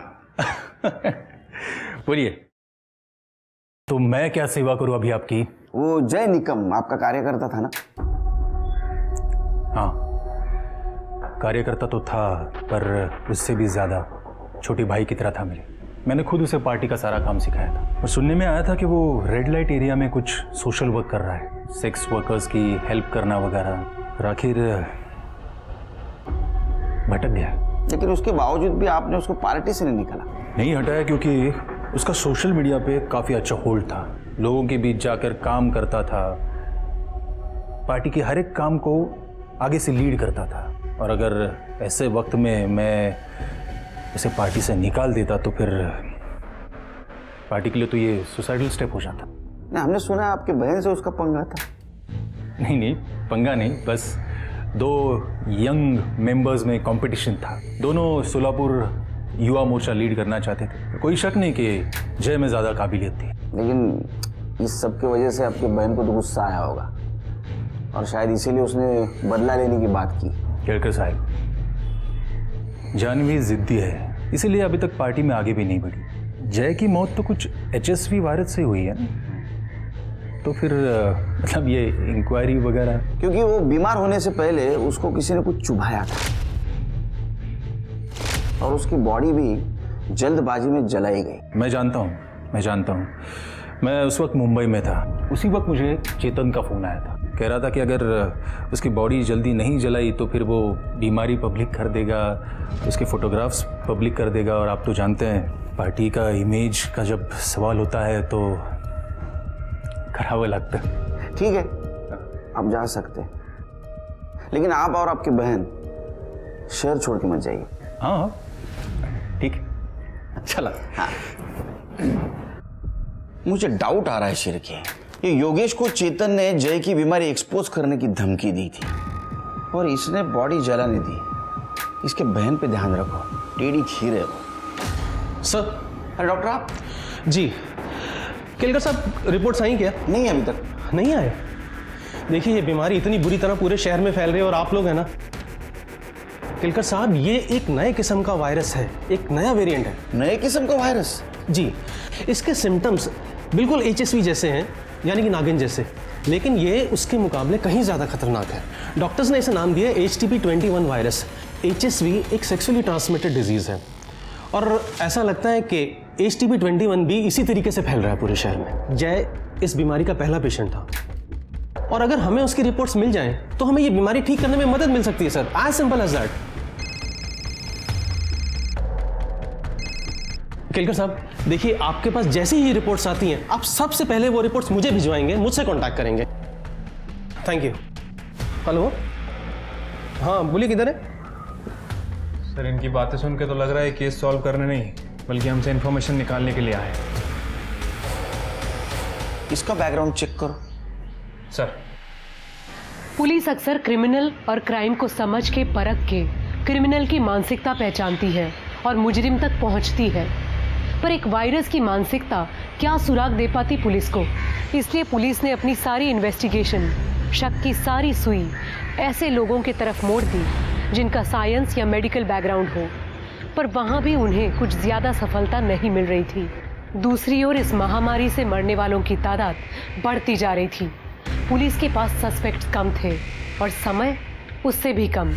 Speaker 8: बोलिए, तो मैं क्या सेवा करूं अभी आपकी?
Speaker 15: वो जय निकम आपका कार्यकर्ता था ना?
Speaker 8: हाँ, कार्यकर्ता तो था, पर उससे भी ज्यादा छोटी भाई की तरह था मेरे। मैंने खुद उसे पार्टी का सारा काम सिखाया था। और सुनने में आया था कि वो रेड लाइट एरिया में कुछ सोशल वर्क कर रहा है, सेक्स वर्कर्स की हेल्प करना वगैरह। और आखिर भटक गया।
Speaker 15: लेकिन उसके बावजूद भी आपने उसको पार्टी से नहीं निकाला?
Speaker 8: नहीं हटाया, क्योंकि उसका सोशल मीडिया पे काफ़ी अच्छा होल्ड था, लोगों के बीच जाकर काम करता था, पार्टी के हर एक काम को आगे से लीड करता था। और अगर ऐसे वक्त में मैं उसे पार्टी से निकाल देता तो फिर पार्टी के लिए तो ये सुसाइडल स्टेप हो जाता।
Speaker 15: ना, हमने सुना आपके बहन से उसका पंगा था।
Speaker 8: नहीं नहीं, पंगा नहीं, बस दो यंग मेंबर्स में कंपटीशन था। दोनों सोलापुर युवा मोर्चा लीड करना चाहते थे। कोई शक नहीं कि जय में ज़्यादा काबिलियत थी।
Speaker 15: लेकिन इस सब की वजह से आपकी बहन को तो गुस्सा आया होगा और शायद इसीलिए उसने बदला लेने की बात की।
Speaker 8: केळकर साहब, जानवी जिद्दी है, इसीलिए अभी तक पार्टी में आगे भी नहीं बढ़ी। जय की मौत तो कुछ HSV वायरस से हुई है ना, तो फिर मतलब ये इंक्वायरी वगैरह?
Speaker 15: क्योंकि वो बीमार होने से पहले उसको किसी ने कुछ चुभाया था और उसकी बॉडी भी जल्दबाजी में जलाई गई।
Speaker 8: मैं जानता हूँ। मैं उस वक्त मुंबई में था। उसी वक्त मुझे चेतन का फ़ोन आया था, कह रहा था कि अगर उसकी बॉडी जल्दी नहीं जलाई तो फिर वो बीमारी पब्लिक कर देगा, उसके फोटोग्राफ्स पब्लिक कर देगा। और आप तो जानते हैं पार्टी का इमेज का जब सवाल होता है तो खराब लगता है।
Speaker 15: ठीक है, आप जा सकते हैं, लेकिन आप और आपकी बहन शहर छोड़ के मत जाइए।
Speaker 8: हाँ ठीक है,
Speaker 15: अच्छा लगा। हाँ, मुझे डाउट आ रहा है शिरके, ये योगेश को चेतन ने जय की बीमारी एक्सपोज करने की धमकी दी थी और इसने बॉडी जलाने दी। इसके बहन पे ध्यान रखो, टेढ़ी खीर है वो।
Speaker 20: सर।
Speaker 15: अरे डॉक्टर आप?
Speaker 20: जी केलकर साहब, रिपोर्ट्स आई क्या?
Speaker 15: नहीं अभी तक
Speaker 20: नहीं आए। देखिए, ये बीमारी इतनी बुरी तरह पूरे शहर में फैल रही है और आप लोग हैं ना केलकर साहब, ये एक नए किस्म का वायरस है, एक नया वेरिएंट है।
Speaker 15: नए किस्म का वायरस?
Speaker 20: जी, इसके सिम्टम्स बिल्कुल HSV जैसे हैं, यानी कि नागिन जैसे, लेकिन ये उसके मुकाबले कहीं ज़्यादा खतरनाक है। डॉक्टर्स ने इसे नाम दिया HTP-21 वायरस। HSV एक सेक्सुअली ट्रांसमिटेड डिजीज़ है और ऐसा लगता है कि HTP-21 भी इसी तरीके से फैल रहा है पूरे शहर में। जय इस बीमारी का पहला पेशेंट था और अगर हमें उसकी रिपोर्ट्स मिल जाएं तो हमें ये बीमारी ठीक करने में मदद मिल सकती है sir, as simple as that. Kelkar साहब, देखिए, आपके पास जैसी ही रिपोर्ट्स आती हैं, आप सबसे पहले वो रिपोर्ट्स मुझे भिजवाएंगे, मुझसे कांटेक्ट करेंगे। Thank you. हेलो, हाँ बोलिए, किधर है?
Speaker 3: सर इनकी बातें सुन के तो लग रहा है केस सॉल्व करने नहीं बल्कि हमसे इन्फॉर्मेशन निकालने के लिए आए।
Speaker 15: इसका बैकग्राउंड चेक करो।
Speaker 3: सर
Speaker 6: पुलिस अक्सर क्रिमिनल और क्राइम को समझ के परख के क्रिमिनल की मानसिकता पहचानती है और मुजरिम तक पहुंचती है, पर एक वायरस की मानसिकता क्या सुराग दे पाती पुलिस को। इसलिए पुलिस ने अपनी सारी इन्वेस्टिगेशन, शक की सारी सुई ऐसे लोगों की तरफ मोड़ दी जिनका साइंस या मेडिकल बैकग्राउंड हो, पर वहाँ भी उन्हें कुछ ज़्यादा सफलता नहीं मिल रही थी। दूसरी ओर इस महामारी से मरने वालों की तादाद बढ़ती जा रही थी। पुलिस के पास सस्पेक्ट्स कम थे और समय उससे भी कम।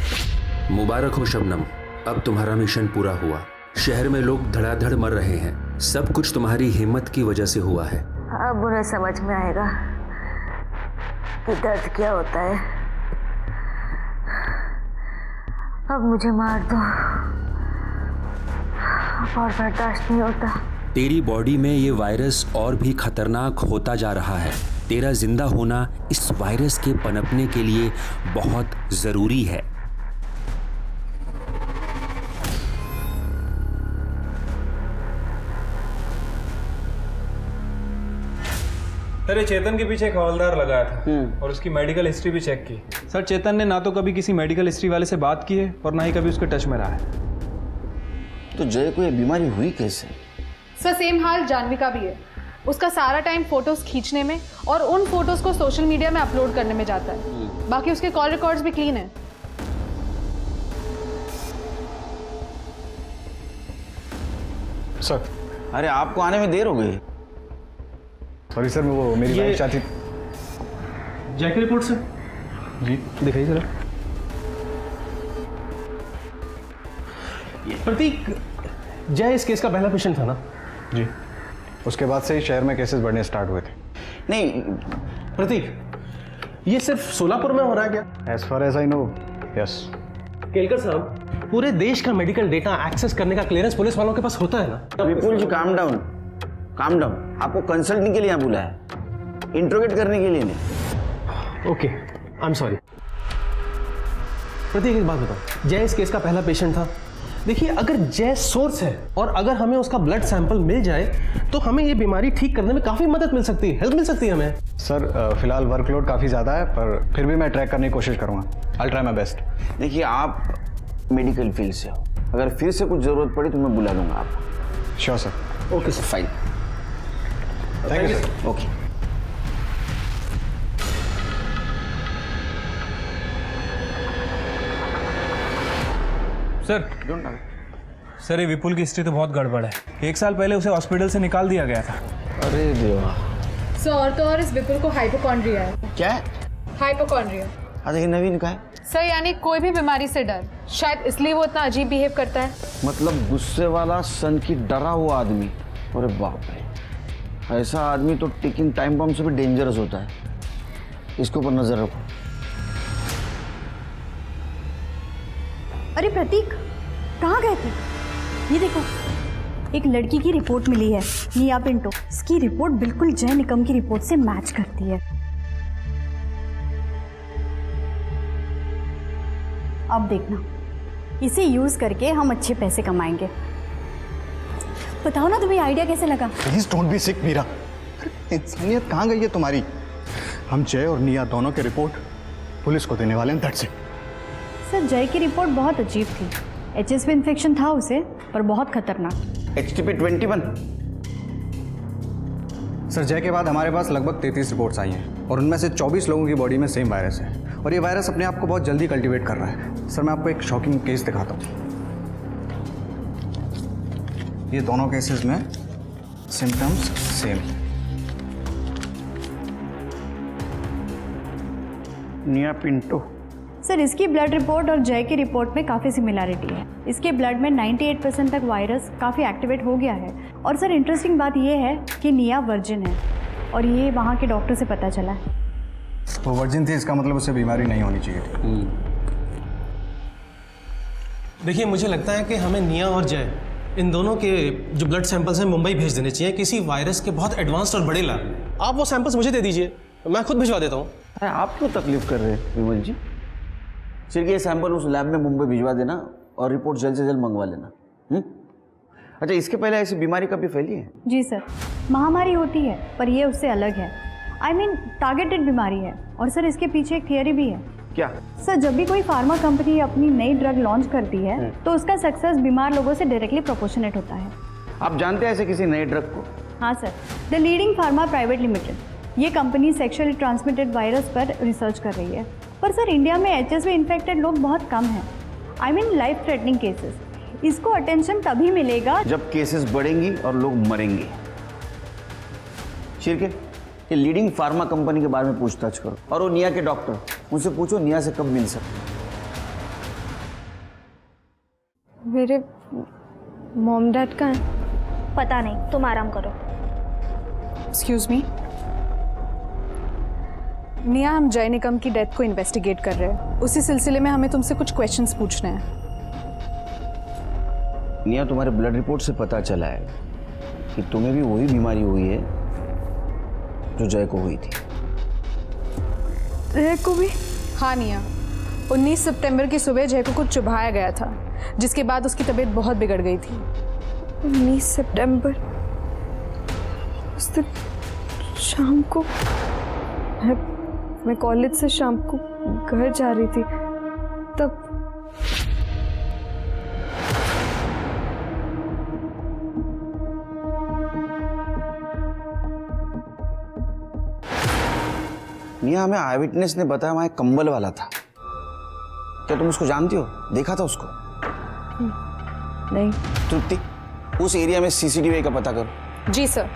Speaker 14: मुबारक हो शबनम, अब तुम्हारा मिशन पूरा हुआ। शहर में लोग धड़ाधड़ मर रहे हैं, सब कुछ तुम्हारी हिम्मत की वजह से हुआ है।
Speaker 21: अब उन्हें समझ में आएगा कि दर्द क्या होता है। अब मुझे मार दो, और बर्दाश्त नहीं होता।
Speaker 14: तेरी बॉडी में ये वायरस और भी खतरनाक होता जा रहा है। तेरा जिंदा होना इस वायरस के पनपने के लिए बहुत जरूरी है।
Speaker 3: सर ये चेतन के पीछे एक हवलदार लगाया था और उसकी मेडिकल हिस्ट्री भी चेक की। सर चेतन ने ना तो कभी किसी मेडिकल हिस्ट्री वाले से बात की है और ना ही कभी उसके टच में रहा है।
Speaker 15: तो जय को ये बीमारी हुई कैसे?
Speaker 19: सर सेम हाल जानवी का भी है। उसका सारा टाइम फोटोज खींचने में और उन फोटोज को सोशल मीडिया में अपलोड करने में जाता है। बाकी उसके कॉल रिकॉर्ड्स भी क्लीन है।
Speaker 8: सर
Speaker 15: अरे आपको आने में देर हो गई।
Speaker 8: सॉरी सर, वो मेरी वाइफ चाहती।
Speaker 20: जय की रिपोर्ट सर।
Speaker 8: जी दिखाइए जरा।
Speaker 20: प्रतीक, जय इस केस का पहला पेशेंट था ना?
Speaker 8: जी, उसके बाद से ही शहर में केसेस बढ़ने स्टार्ट हुए थे।
Speaker 15: नहीं
Speaker 20: प्रतीक, ये सिर्फ सोलापुर में हो रहा है क्या?
Speaker 8: As far as I know, yes.
Speaker 20: Kelkar साहब, पूरे देश का मेडिकल डेटा एक्सेस करने का क्लियरेंस पुलिस वालों के पास होता है ना?
Speaker 15: विपुल जी काम डाउन, काम डाउन। आपको कंसल्टिंग के लिए यहाँ बुलाया है, इंट्रोगेट करने के लिए नहीं।
Speaker 20: Okay, I am sorry. Prateek एक बात बताओ, जय इस केस का पहला पेशेंट था। देखिए, अगर जय सोर्स है और अगर हमें उसका ब्लड सैंपल मिल जाए तो हमें ये बीमारी ठीक करने में काफ़ी मदद मिल सकती है, हेल्प मिल सकती है हमें।
Speaker 8: सर फिलहाल वर्कलोड काफ़ी ज़्यादा है, पर फिर भी मैं ट्रैक करने की कोशिश करूँगा। I try my best.
Speaker 15: देखिए आप मेडिकल फील्ड से हो, अगर फिर से कुछ ज़रूरत पड़ी तो मैं बुला लूँगा आपको।
Speaker 8: Sure sir.
Speaker 15: Okay sir, fine.
Speaker 8: Thank you sir.
Speaker 15: Okay.
Speaker 3: Sir ये विपुल की हिस्ट्री तो बहुत गड़बड़ है। 1 साल पहले उसे हॉस्पिटल से निकाल दिया गया था।
Speaker 15: अरे देवा।
Speaker 19: सर और तो और इस विपुल को हाइपोकॉन्ड्रिया है।
Speaker 15: क्या है?
Speaker 19: हाइपोकॉन्ड्रिया।
Speaker 15: अच्छा ये नवीन का है?
Speaker 19: सर यानी कोई भी बीमारी से डर, शायद इसलिए वो इतना अजीब बिहेव करता है।
Speaker 15: मतलब गुस्से वाला, सन की डरा हुआ आदमी। अरे बाप रे, ऐसा आदमी तो टिकिंग टाइम बम से भी डेंजरस होता है। इसके ऊपर नजर रखो।
Speaker 1: अरे प्रतीक, कहाँ गए थे? ये देखो, एक लड़की की रिपोर्ट मिली है, निया पिंटो। इसकी रिपोर्ट बिल्कुल जय निकम की रिपोर्ट से मैच करती है। अब देखना, इसे यूज करके हम अच्छे पैसे कमाएंगे। बताओ ना तुम्हें आइडिया कैसे लगा?
Speaker 8: प्लीज डोंट बी सिक मीरा। इंसानियत कहाँ गई है तुम्हारी? हम जय और निया दोनों की रिपोर्ट पुलिस को देने वाले हैं। That's it.
Speaker 1: सर जय की रिपोर्ट बहुत अजीब थी। HSV इन्फेक्शन था उसे, पर बहुत खतरनाक।
Speaker 15: HTP-21।
Speaker 8: सर जय के बाद हमारे पास लगभग 33 रिपोर्ट्स आई हैं और उनमें से 24 लोगों की बॉडी में सेम वायरस है और ये वायरस अपने आप को बहुत जल्दी कल्टीवेट कर रहा है। सर मैं आपको एक शॉकिंग केस दिखाता हूँ। ये दोनों केसेस में सिम्टम्स सेम।
Speaker 15: निया पिंटो।
Speaker 1: सर इसकी ब्लड रिपोर्ट और जय की रिपोर्ट में काफ़ी सिमिलैरिटी है। इसके ब्लड में 98% तक वायरस काफ़ी एक्टिवेट हो गया है। और सर इंटरेस्टिंग बात यह है कि निया वर्जिन है और ये वहाँ के डॉक्टर से पता चला है।
Speaker 8: वो वर्जिन थी, इसका मतलब उसे बीमारी नहीं होनी चाहिए थी।
Speaker 20: देखिए, मुझे लगता है कि हमें निया और जय, इन दोनों के जो ब्लड सैंपल्स हैं मुंबई भेज देने चाहिए किसी वायरस के बहुत एडवांस्ड और बड़े लैब। आप वो सैंपल्स मुझे दे दीजिए, मैं खुद भिजवा देता हूँ।
Speaker 15: अरे आप क्यों तकलीफ कर रहे हैं विमल जी? सिर्फ ये सैंपल उस लैब में मुंबई भिजवा देना और रिपोर्ट जल्द से जल्द मंगवा लेना। अच्छा, इसके पहले ऐसी बीमारी कभी फैली है?
Speaker 1: जी सर, महामारी होती है पर ये उससे अलग है। आई मीन टारगेटेड बीमारी है। और सर इसके पीछे एक थियरी भी है।
Speaker 15: क्या?
Speaker 1: सर जब भी कोई फार्मा कंपनी अपनी नई ड्रग लॉन्च करती है तो उसका सक्सेस बीमार लोगों से डायरेक्टली प्रोपोर्शनेट होता है।
Speaker 15: आप जानते हैं ऐसे किसी नए ड्रग को?
Speaker 1: हाँ sir, the leading pharma private limited, ये कंपनी सेक्सुअली ट्रांसमिटेड वायरस पर रिसर्च कर रही है। पर सर इंडिया में HSV इन्फेक्टेड लोग बहुत कम हैं। I mean life threatening cases. इसको अटेंशन तभी मिलेगा
Speaker 15: जब केसेस बढ़ेंगी और लोग मरेंगे। शिरके, ये लीडिंग फार्मा कंपनी के बारे में पूछताछ करो और वो निया के डॉक्टर, उनसे पूछो निया से कब मिल सकते।
Speaker 4: मेरे मॉम डैड कहाँ हैं?
Speaker 13: पता नहीं, तुम आराम करो।
Speaker 19: एक्सक्यूज मी, निया, हम जय निकम की डेथ को इन्वेस्टिगेट कर रहे हैं। उसी सिलसिले में हमें तुमसे कुछ क्वेश्चंस पूछने हैं।
Speaker 15: निया, तुम्हारे ब्लड रिपोर्ट से पता चला है कि तुम्हें भी वही बीमारी हुई है जो जय को हुई थी।
Speaker 19: जय को भी? हाँ निया, 19 सितंबर की सुबह जय को कुछ चुभाया गया था, जिसके बाद उसकी तबीयत बहुत बिगड़ गई थी।
Speaker 4: 19 सितंबर, उस दिन शाम को मैं कॉलेज से शाम को घर जा रही थी, तब
Speaker 15: निया, हमें आई विटनेस ने बताया वहां एक कंबल वाला था। क्या तुम उसको जानती हो? देखा था उसको?
Speaker 19: नहीं।
Speaker 15: तृप्ति, उस एरिया में CCTV का पता करो।
Speaker 19: जी सर।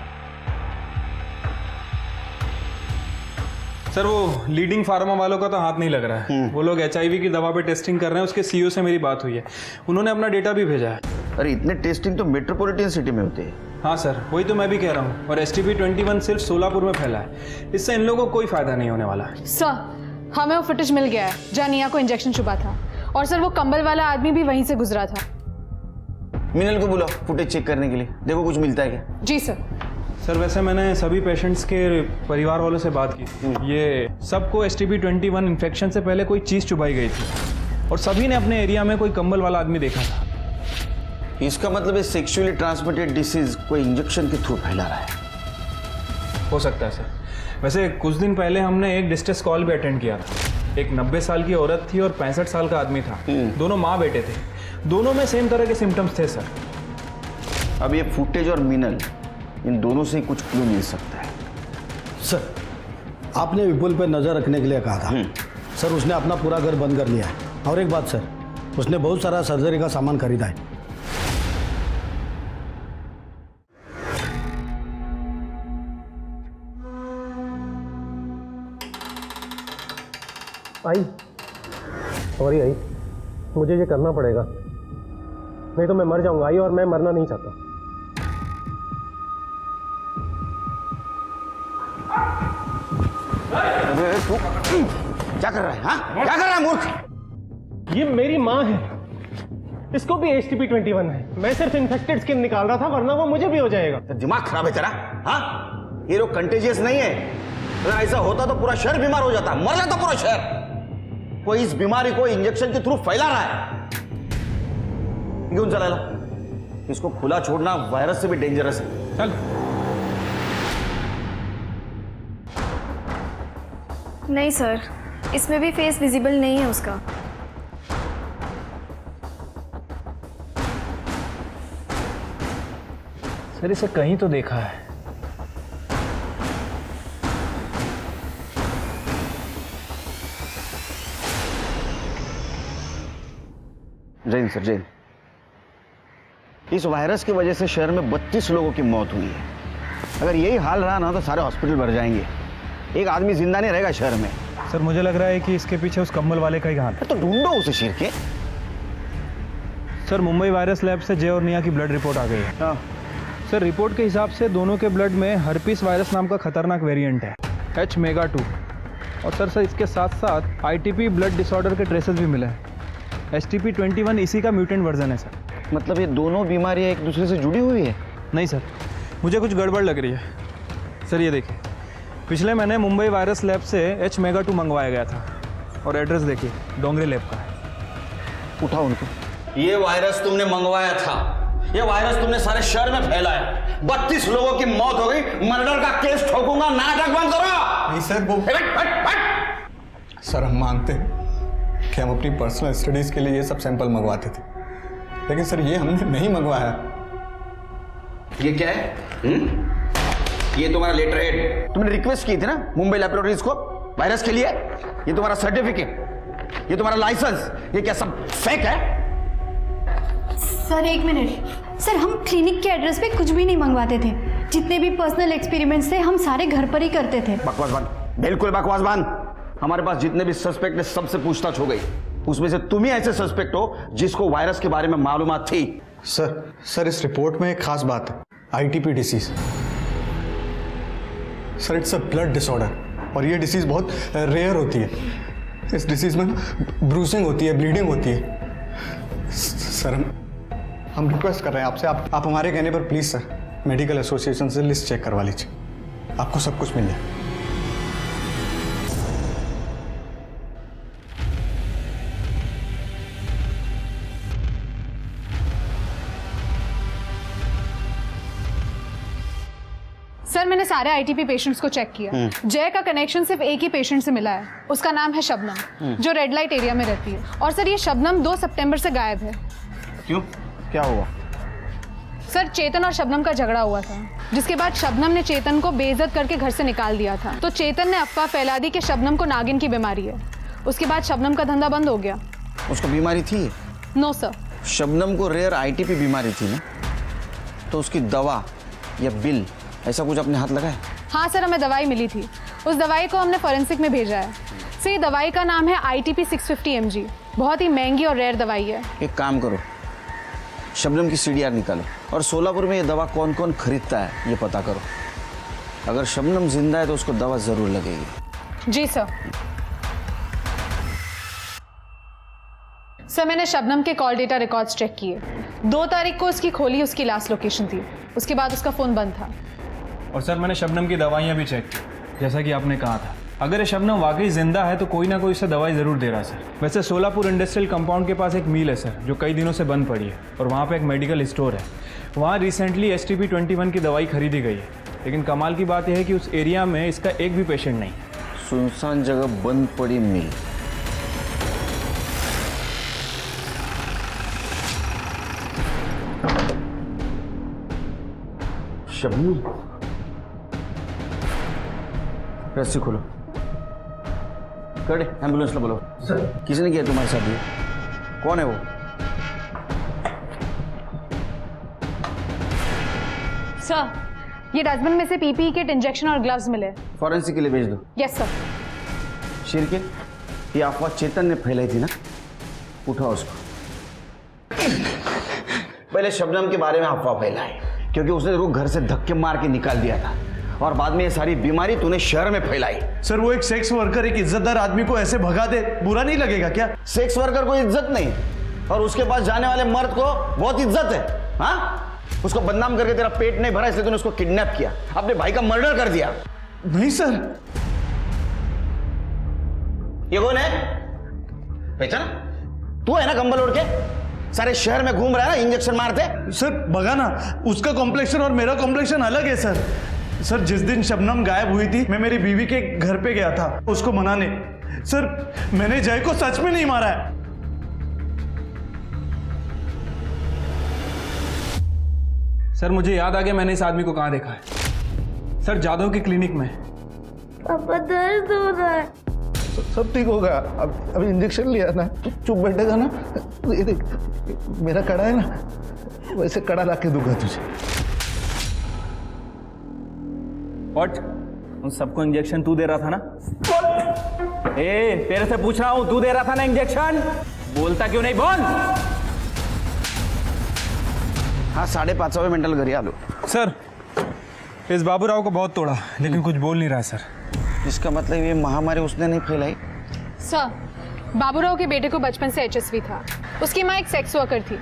Speaker 3: सर वो लीडिंग फार्मा वालों का तो हाथ नहीं लग रहा है। वो लोग HIV की दवा पे टेस्टिंग कर रहे हैं। उसके CEO से मेरी बात हुई है, उन्होंने अपना डेटा भी भेजा है।
Speaker 15: अरे इतने टेस्टिंग तो मेट्रोपॉलिटन सिटी में होते हैं।
Speaker 3: हाँ सर, वही तो मैं भी कह रहा हूँ। और STP-21 सिर्फ सोलापुर में फैला है। इससे इन लोगों को कोई फायदा नहीं होने वाला।
Speaker 19: सर हमें वो फुटेज मिल गया है जहाँ निया को इंजेक्शन चुभा था। और सर वो कंबल वाला आदमी भी वहीं से गुजरा था।
Speaker 15: मिनल को बुलाओ फुटेज चेक करने के लिए, देखो कुछ मिलता है क्या।
Speaker 19: जी सर।
Speaker 3: सर वैसे मैंने सभी पेशेंट्स के परिवार वालों से बात की। ये सबको STP-21 इन्फेक्शन से पहले कोई चीज़ चुभाई गई थी और सभी ने अपने एरिया में कोई कंबल वाला आदमी देखा था।
Speaker 15: इसका मतलब है सेक्सुअली ट्रांसमिटेड डिसीज कोई इंजेक्शन के थ्रू फैला रहा है।
Speaker 3: हो सकता है सर। वैसे कुछ दिन पहले हमने एक डिस्ट्रेस कॉल भी अटेंड किया था। एक 90 साल की औरत थी और 65 साल का आदमी था। दोनों माँ बेटे थे। दोनों में सेम तरह के सिम्टम्स थे सर।
Speaker 15: अब ये फुटेज और मिनल, इन दोनों से कुछ क्लू मिल सकता है।
Speaker 10: सर आपने विपुल पर नज़र रखने के लिए कहा था। सर उसने अपना पूरा घर बंद कर लिया है। और एक बात सर, उसने बहुत सारा सर्जरी का सामान खरीदा है।
Speaker 20: आई सॉरी आई, मुझे ये करना पड़ेगा, नहीं तो मैं मर जाऊंगा आई, और मैं मरना नहीं चाहता।
Speaker 15: क्या कर रहा है? हाँ क्या कर रहा है मूर्ख?
Speaker 20: ये मेरी माँ है, इसको भी STP-21 है। मैं सिर्फ इन्फेक्टेड स्किन निकाल रहा था, वरना वो मुझे भी हो जाएगा।
Speaker 15: दिमाग खराब है तेरा? हाँ, ये लोग कंटेजियस नहीं है। अगर ऐसा होता तो पूरा शहर बीमार हो जाता, मर जाता पूरा शहर। कोई इस बीमारी को इंजेक्शन के थ्रू फैला रहा है। क्यों चला? इसको खुला छोड़ना वायरस से भी डेंजरस है।
Speaker 3: चल।
Speaker 4: नहीं सर, इसमें भी फेस विजिबल नहीं है उसका।
Speaker 3: सर इसे कहीं तो देखा है।
Speaker 15: जैन सर, जैन, इस वायरस की वजह से शहर में 32 लोगों की मौत हुई है। अगर यही हाल रहा ना तो सारे हॉस्पिटल भर जाएंगे। एक आदमी जिंदा नहीं रहेगा शहर में।
Speaker 3: सर मुझे लग रहा है कि इसके पीछे उस कंबल वाले का ही हाथ है।
Speaker 15: तो ढूंढो उसे शेर के।
Speaker 3: सर मुंबई वायरस लैब से जय और निया की ब्लड रिपोर्ट आ गई है।
Speaker 15: हाँ।
Speaker 3: सर रिपोर्ट के हिसाब से दोनों के ब्लड में हर्पीस वायरस नाम का खतरनाक वेरिएंट है, H-MEGA2। और सर इसके साथ साथ ITP ब्लड डिसऑर्डर के ट्रेसेस भी मिले हैं। STP-21 इसी का म्यूटेंट वर्जन है सर।
Speaker 15: मतलब ये दोनों बीमारियां एक दूसरे से जुड़ी हुई है?
Speaker 3: नहीं सर, मुझे कुछ गड़बड़ लग रही है। सर ये देखिए, पिछले महीने मुंबई वायरस लैब से H-MEGA-2 मंगवाया गया था और एड्रेस देखिए, डोंगरी लैब का है।
Speaker 15: उठाओ उनको। ये वायरस तुमने मंगवाया था, ये वायरस तुमने सारे शहर में फैलाया, 32 लोगों की मौत हो गई, मर्डर का केस ठोकूंगा, नाटक बंद करो।
Speaker 8: नहीं सर, वो सर हम मानते हैं कि हम अपनी पर्सनल स्टडीज के लिए ये सब सैंपल मंगवाते थे, लेकिन सर ये हमने नहीं मंगवाया।
Speaker 15: ये क्या है? ये तुम्हारा लेटर हेड, तुमने रिक्वेस्ट की थी ना मुंबई लैबोरेटरीज को वायरस के लिए। ये तुम्हारा सर्टिफिकेट, ये तुम्हारा लाइसेंस, ये क्या सब फेक है?
Speaker 1: सर एक मिनट, सर हम क्लिनिक के एड्रेस पे कुछ भी नहीं मंगवाते थे। जितने भी पर्सनल एक्सपेरिमेंट्स थे हम सारे घर पर ही करते थे।
Speaker 15: बकवास बंद, बिल्कुल बकवास बंद। हमारे पास जितने भी सस्पेक्ट है सबसे पूछताछ हो गई, उसमें से तुम ही ऐसे सस्पेक्ट हो जिसको वायरस के बारे में मालूमात थी।
Speaker 8: सर इस रिपोर्ट में एक खास बात है, ITP disease. Sir it's a blood disorder और ये डिसीज बहुत रेयर होती है। इस डिसीज में ब्रूसिंग होती है, ब्लीडिंग होती है। सर हम रिक्वेस्ट कर रहे हैं आपसे, आप हमारे कहने पर प्लीज सर मेडिकल एसोसिएशन से लिस्ट चेक करवा लीजिए, आपको सब कुछ मिल जाए।
Speaker 19: सर मैंने सारे ITP पेशेंट्स को चेक किया। जय का कनेक्शन सिर्फ एक ही पेशेंट से मिला है, उसका नाम है शबनम, जो रेड लाइट एरिया में रहती है। और सर ये शबनम 2 सितंबर से गायब है।
Speaker 15: क्यों, क्या हुआ?
Speaker 19: सर चेतन और शबनम का झगड़ा हुआ था, जिसके बाद शबनम ने चेतन को बेइज्जत करके घर से निकाल दिया था। तो चेतन ने अफवाह फैला दी कि शबनम को नागिन की बीमारी है। उसके बाद शबनम का धंधा बंद हो गया।
Speaker 15: उसको बीमारी थी?
Speaker 19: No sir.
Speaker 15: शबनम को रेयर ITP बीमारी थी ना, तो उसकी दवा या बिल ऐसा कुछ अपने हाथ लगाए?
Speaker 19: हाँ सर, हमें दवाई मिली थी। उस दवाई को हमने फॉरेंसिक में भेजा है। सर ये दवाई का नाम है ITP 650 mg, बहुत ही महंगी और रेयर दवाई है।
Speaker 15: एक काम करो, शबनम की CDR निकालो और सोलापुर में ये दवा कौन कौन खरीदता है ये पता करो। अगर शबनम जिंदा है तो उसको दवा जरूर लगेगी।
Speaker 19: जी सर। सर मैंने शबनम के कॉल डेटा रिकॉर्ड्स चेक किए। 2 तारीख को उसकी खोली उसकी लास्ट लोकेशन थी, उसके बाद उसका फ़ोन बंद था।
Speaker 3: और सर मैंने शबनम की दवाइयाँ भी चेक की, जैसा कि आपने कहा था। अगर ये शबनम वाकई जिंदा है तो कोई ना कोई इसे दवाई ज़रूर दे रहा है सर। वैसे सोलापुर इंडस्ट्रियल कंपाउंड के पास एक मिल है सर, जो कई दिनों से बंद पड़ी है, और वहाँ पे एक मेडिकल स्टोर है। वहाँ रिसेंटली STP-21 की दवाई खरीदी गई है, लेकिन कमाल की बात यह है कि उस एरिया में इसका एक भी पेशेंट नहीं।
Speaker 15: सुनसान जगह बंद पड़ी मिल। शबनम, रस्सी खोलो, कर एम्बुलेंस ला बोलो। सर किसने किया तुम्हारे साथ ये? कौन है वो?
Speaker 19: सर ये डस्टबिन में से PPE किट, इंजेक्शन और ग्लव्स मिले।
Speaker 15: फॉरेंसिक के लिए भेज दो।
Speaker 19: Yes sir.
Speaker 15: शिरके, ये अफवाह चेतन ने फैलाई थी ना, उठाओ उसको। पहले शबनम के बारे में अफवाह फैलाई क्योंकि उसने रुक घर से धक्के मार के निकाल दिया था, और बाद में ये सारी बीमारी तूने शहर में फैलाई।
Speaker 10: सर वो एक सेक्स वर्कर एक इज्जतदार आदमी को ऐसे भगा दे, बुरा नहीं लगेगा क्या?
Speaker 15: सेक्स वर्कर को इज्जत नहीं, और उसके पास जाने वाले मर्द को बहुत इज्जत है। हाँ, उसको बदनाम करके तेरा पेट नहीं भरा, इसलिए तूने उसको किडनैप किया, अपने भाई का मर्डर कर दिया।
Speaker 10: नहीं सर।
Speaker 15: ये कौन है? पहचाना? तू है ना कंबल ओढ़ के सारे शहर में घूम रहा है ना, इंजेक्शन मारते?
Speaker 10: सर बगा ना, उसका कॉम्प्लेक्शन और मेरा कॉम्प्लेक्शन अलग है सर। सर जिस दिन शबनम गायब हुई थी, मैं मेरी बीवी के घर पे गया था उसको मनाने। सर मैंने जय को सच में नहीं मारा है।
Speaker 3: सर मुझे याद आ गया, मैंने इस आदमी को कहाँ देखा है। सर जादव की क्लिनिक में।
Speaker 2: पापा दर्द हो रहा है।
Speaker 17: सब ठीक होगा, अब इंजेक्शन लिया ना, चुप बैठेगा ना। ये देख, मेरा कड़ा है ना, वैसे कड़ा ला के दूंगा तुझे।
Speaker 11: व्हाट? उन सबको इंजेक्शन तू दे रहा था ना? तेरे से पूछ रहा हूं, तू दे रहा था ना इंजेक्शन? बोलता क्यों नहीं, बोल।
Speaker 15: हाँ 5:30 मिनटल घरी आलो।
Speaker 3: सर इस बाबूराव को बहुत तोड़ा, लेकिन कुछ बोल नहीं रहा है सर।
Speaker 15: इसका मतलब ये महामारी उसने नहीं फैलाई?
Speaker 19: सर बाबूराव के बेटे को बचपन से HSV था। उसकी माँ एक सेक्स वर्कर थी।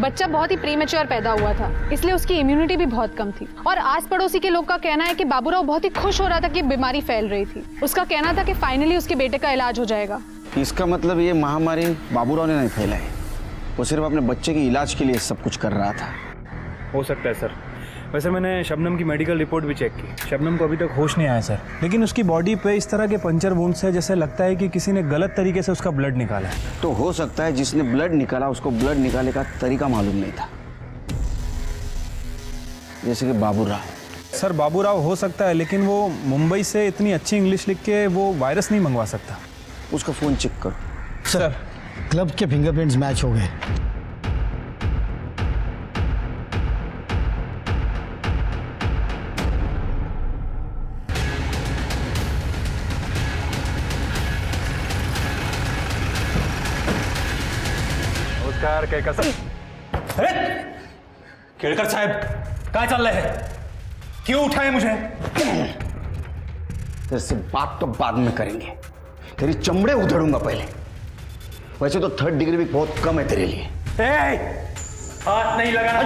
Speaker 19: बच्चा बहुत ही प्रीमेच्योर पैदा हुआ था, इसलिए उसकी इम्यूनिटी भी बहुत कम थी। और आस पड़ोसी के लोग का कहना है कि बाबूराव बहुत ही खुश हो रहा था कि बीमारी फैल रही थी। उसका कहना था कि फाइनली उसके बेटे का इलाज हो जाएगा।
Speaker 15: इसका मतलब ये महामारी बाबूराव ने नहीं फैलाई, वो सिर्फ अपने बच्चे के इलाज के लिए सब कुछ कर रहा था।
Speaker 3: हो सकता है सर। वैसे मैंने शबनम की मेडिकल रिपोर्ट भी चेक की। शबनम को अभी तक होश नहीं आया सर, लेकिन उसकी बॉडी पे इस तरह के पंचर वुंड्स है जैसे लगता है कि किसी ने गलत तरीके से उसका ब्लड निकाला है।
Speaker 15: तो हो सकता है जिसने ब्लड निकाला उसको ब्लड निकालने का तरीका मालूम नहीं था, जैसे कि बाबूराव।
Speaker 3: सर बाबूराव हो सकता है, लेकिन वो मुंबई से इतनी अच्छी इंग्लिश लिख के वो वायरस नहीं मंगवा सकता।
Speaker 15: उसका फ़ोन चेक करो।
Speaker 10: सर क्लब के फिंगरप्रिंट्स मैच हो गए।
Speaker 3: नमस्कार केळकर साहब।
Speaker 8: केळकर साहब क्या चल रहा है? क्यों उठाए मुझे?
Speaker 15: तेरे से बात तो बाद में करेंगे, तेरी चमड़े उधेड़ूंगा पहले। वैसे तो 3rd डिग्री भी बहुत कम है तेरे लिए।
Speaker 8: हाथ नहीं लगाना।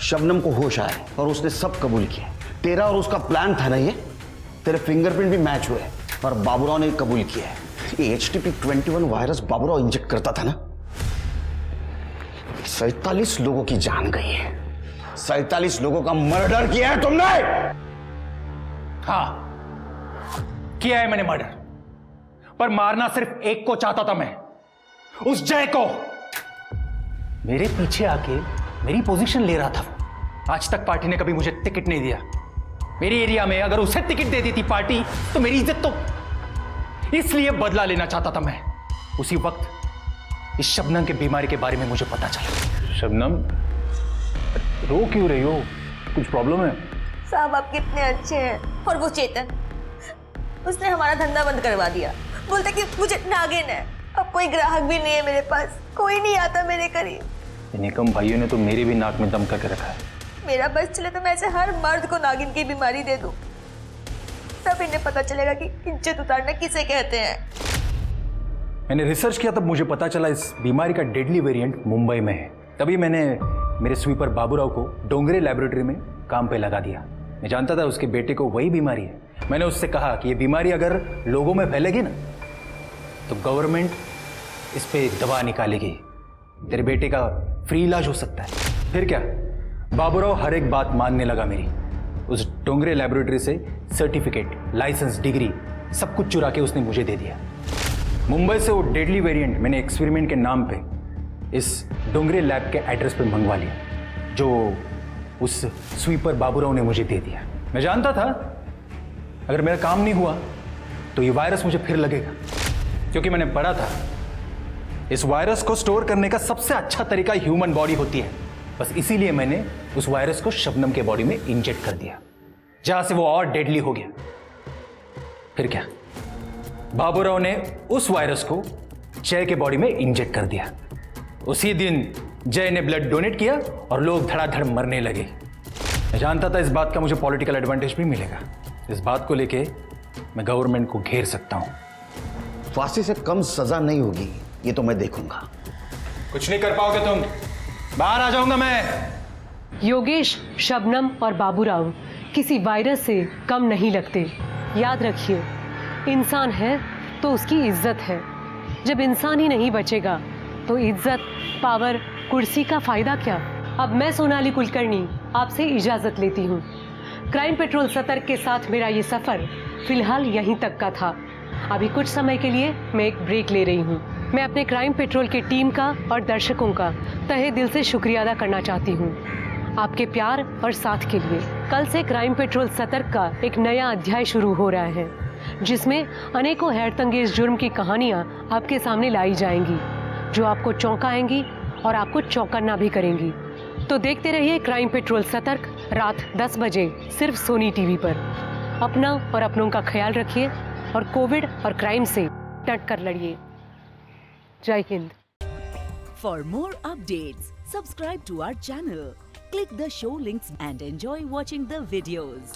Speaker 15: शबनम को होश आया और उसने सब कबूल किया। तेरा और उसका प्लान था ना ये। तेरे फिंगरप्रिंट भी मैच हुए और बाबूराव ने कबूल किया है। ये HTP-21 वायरस बाबूराव इंजेक्ट करता था ना। 47 लोगों की जान गई है, 47 लोगों का मर्डर किया है तुमने।
Speaker 8: हाँ किया है मैंने मर्डर, पर मारना सिर्फ एक को चाहता था मैं, उस जय को। मेरे पीछे आके मेरी पोजीशन ले रहा था वो। आज तक पार्टी ने कभी मुझे टिकट नहीं दिया। मेरी एरिया में अगर उसे टिकट दे दी थी पार्टी तो मेरी इज्जत तो, इसलिए बदला लेना चाहता था मैं। उसी वक्त इस शबनम के बीमारी के बारे में मुझे पता चला। शबनम रो क्यों रही हो? कुछ प्रॉब्लम है?
Speaker 2: साहब आप कितने अच्छे हैं। और वो चेतन, उसने हमारा धंधा बंद करवा दिया। बोलता कि मुझे नागिन है। अब कोई ग्राहक भी नहीं है मेरे पास, कोई नहीं आता मेरे करीब।
Speaker 8: निकम भाइयों ने तो मेरे भी नाक में दम करके रखा है।
Speaker 2: मेरा बस चले तो मैं ऐसे हर मर्द को नागिन की बीमारी दे दूं, तब इन्हें पता चलेगा कि इज्जत उतारना किसे कहते हैं।
Speaker 8: मैंने रिसर्च किया तब मुझे पता चला इस बीमारी का डेडली वेरिएंट मुंबई में है। तभी मैंने मेरे स्वीपर बाबूराव को डोंगरे लैबोरेटरी में काम पे लगा दिया। मैं जानता था उसके बेटे को वही बीमारी है। मैंने उससे कहा कि ये बीमारी अगर लोगों में फैलेगी ना तो गवर्नमेंट इस पे दवा निकालेगी, तेरे बेटे का फ्री इलाज हो सकता है। फिर क्या, बाबूराव हर एक बात मानने लगा मेरी। उस डोंगरे लैबोरेटरी से सर्टिफिकेट, लाइसेंस, डिग्री सब कुछ चुरा के उसने मुझे दे दिया। मुंबई से वो डेडली वेरिएंट मैंने एक्सपेरिमेंट के नाम पे इस डोंगरे लैब के एड्रेस पे मंगवा लिया, जो उस स्वीपर बाबूराव ने मुझे दे दिया। मैं जानता था अगर मेरा काम नहीं हुआ तो ये वायरस मुझे फिर लगेगा, क्योंकि मैंने पढ़ा था इस वायरस को स्टोर करने का सबसे अच्छा तरीका ह्यूमन बॉडी होती है। बस इसीलिए मैंने उस वायरस को शबनम के बॉडी में इंजेक्ट कर दिया, जहां से वो और डेडली हो गया। फिर क्या, बाबूराव ने उस वायरस को जय के बॉडी में इंजेक्ट कर दिया। उसी दिन जय ने ब्लड डोनेट किया और लोग धड़ाधड़ मरने लगे। मैं जानता था इस बात का मुझे पॉलिटिकल एडवांटेज भी मिलेगा। इस बात को लेके मैं गवर्नमेंट को घेर सकता हूं।
Speaker 15: फांसी से कम सजा नहीं होगी, ये तो मैं देखूंगा।
Speaker 8: कुछ नहीं कर पाओगे तुम, बाहर आ जाऊंगा मैं।
Speaker 6: योगेश, शबनम और बाबूराव किसी वायरस से कम नहीं लगते। याद रखिए, इंसान है तो उसकी इज्जत है। जब इंसान ही नहीं बचेगा तो इज्जत, पावर, कुर्सी का फायदा क्या। अब मैं सोनाली कुलकर्णी आपसे इजाजत लेती हूँ। क्राइम पेट्रोल सतर्क के साथ मेरा ये सफर फिलहाल यहीं तक का था। अभी कुछ समय के लिए मैं एक ब्रेक ले रही हूँ। मैं अपने क्राइम पेट्रोल की टीम का और दर्शकों का तहे दिल से शुक्रिया अदा करना चाहती हूँ आपके प्यार और साथ के लिए। कल से क्राइम पेट्रोल सतर्क का एक नया अध्याय शुरू हो रहा है, जिसमें अनेकों हैरतअंगेज जुर्म की कहानियाँ आपके सामने लाई जाएंगी, जो आपको चौंकाएंगी और आपको चौंकना भी करेंगी। तो देखते रहिए क्राइम पेट्रोल सतर्क, रात 10 बजे सिर्फ सोनी टीवी पर। अपना और अपनों का ख्याल रखिए और कोविड और क्राइम से डट कर लड़िए। जय Hind.
Speaker 5: For more updates, subscribe to our channel, click the show links and enjoy watching the videos.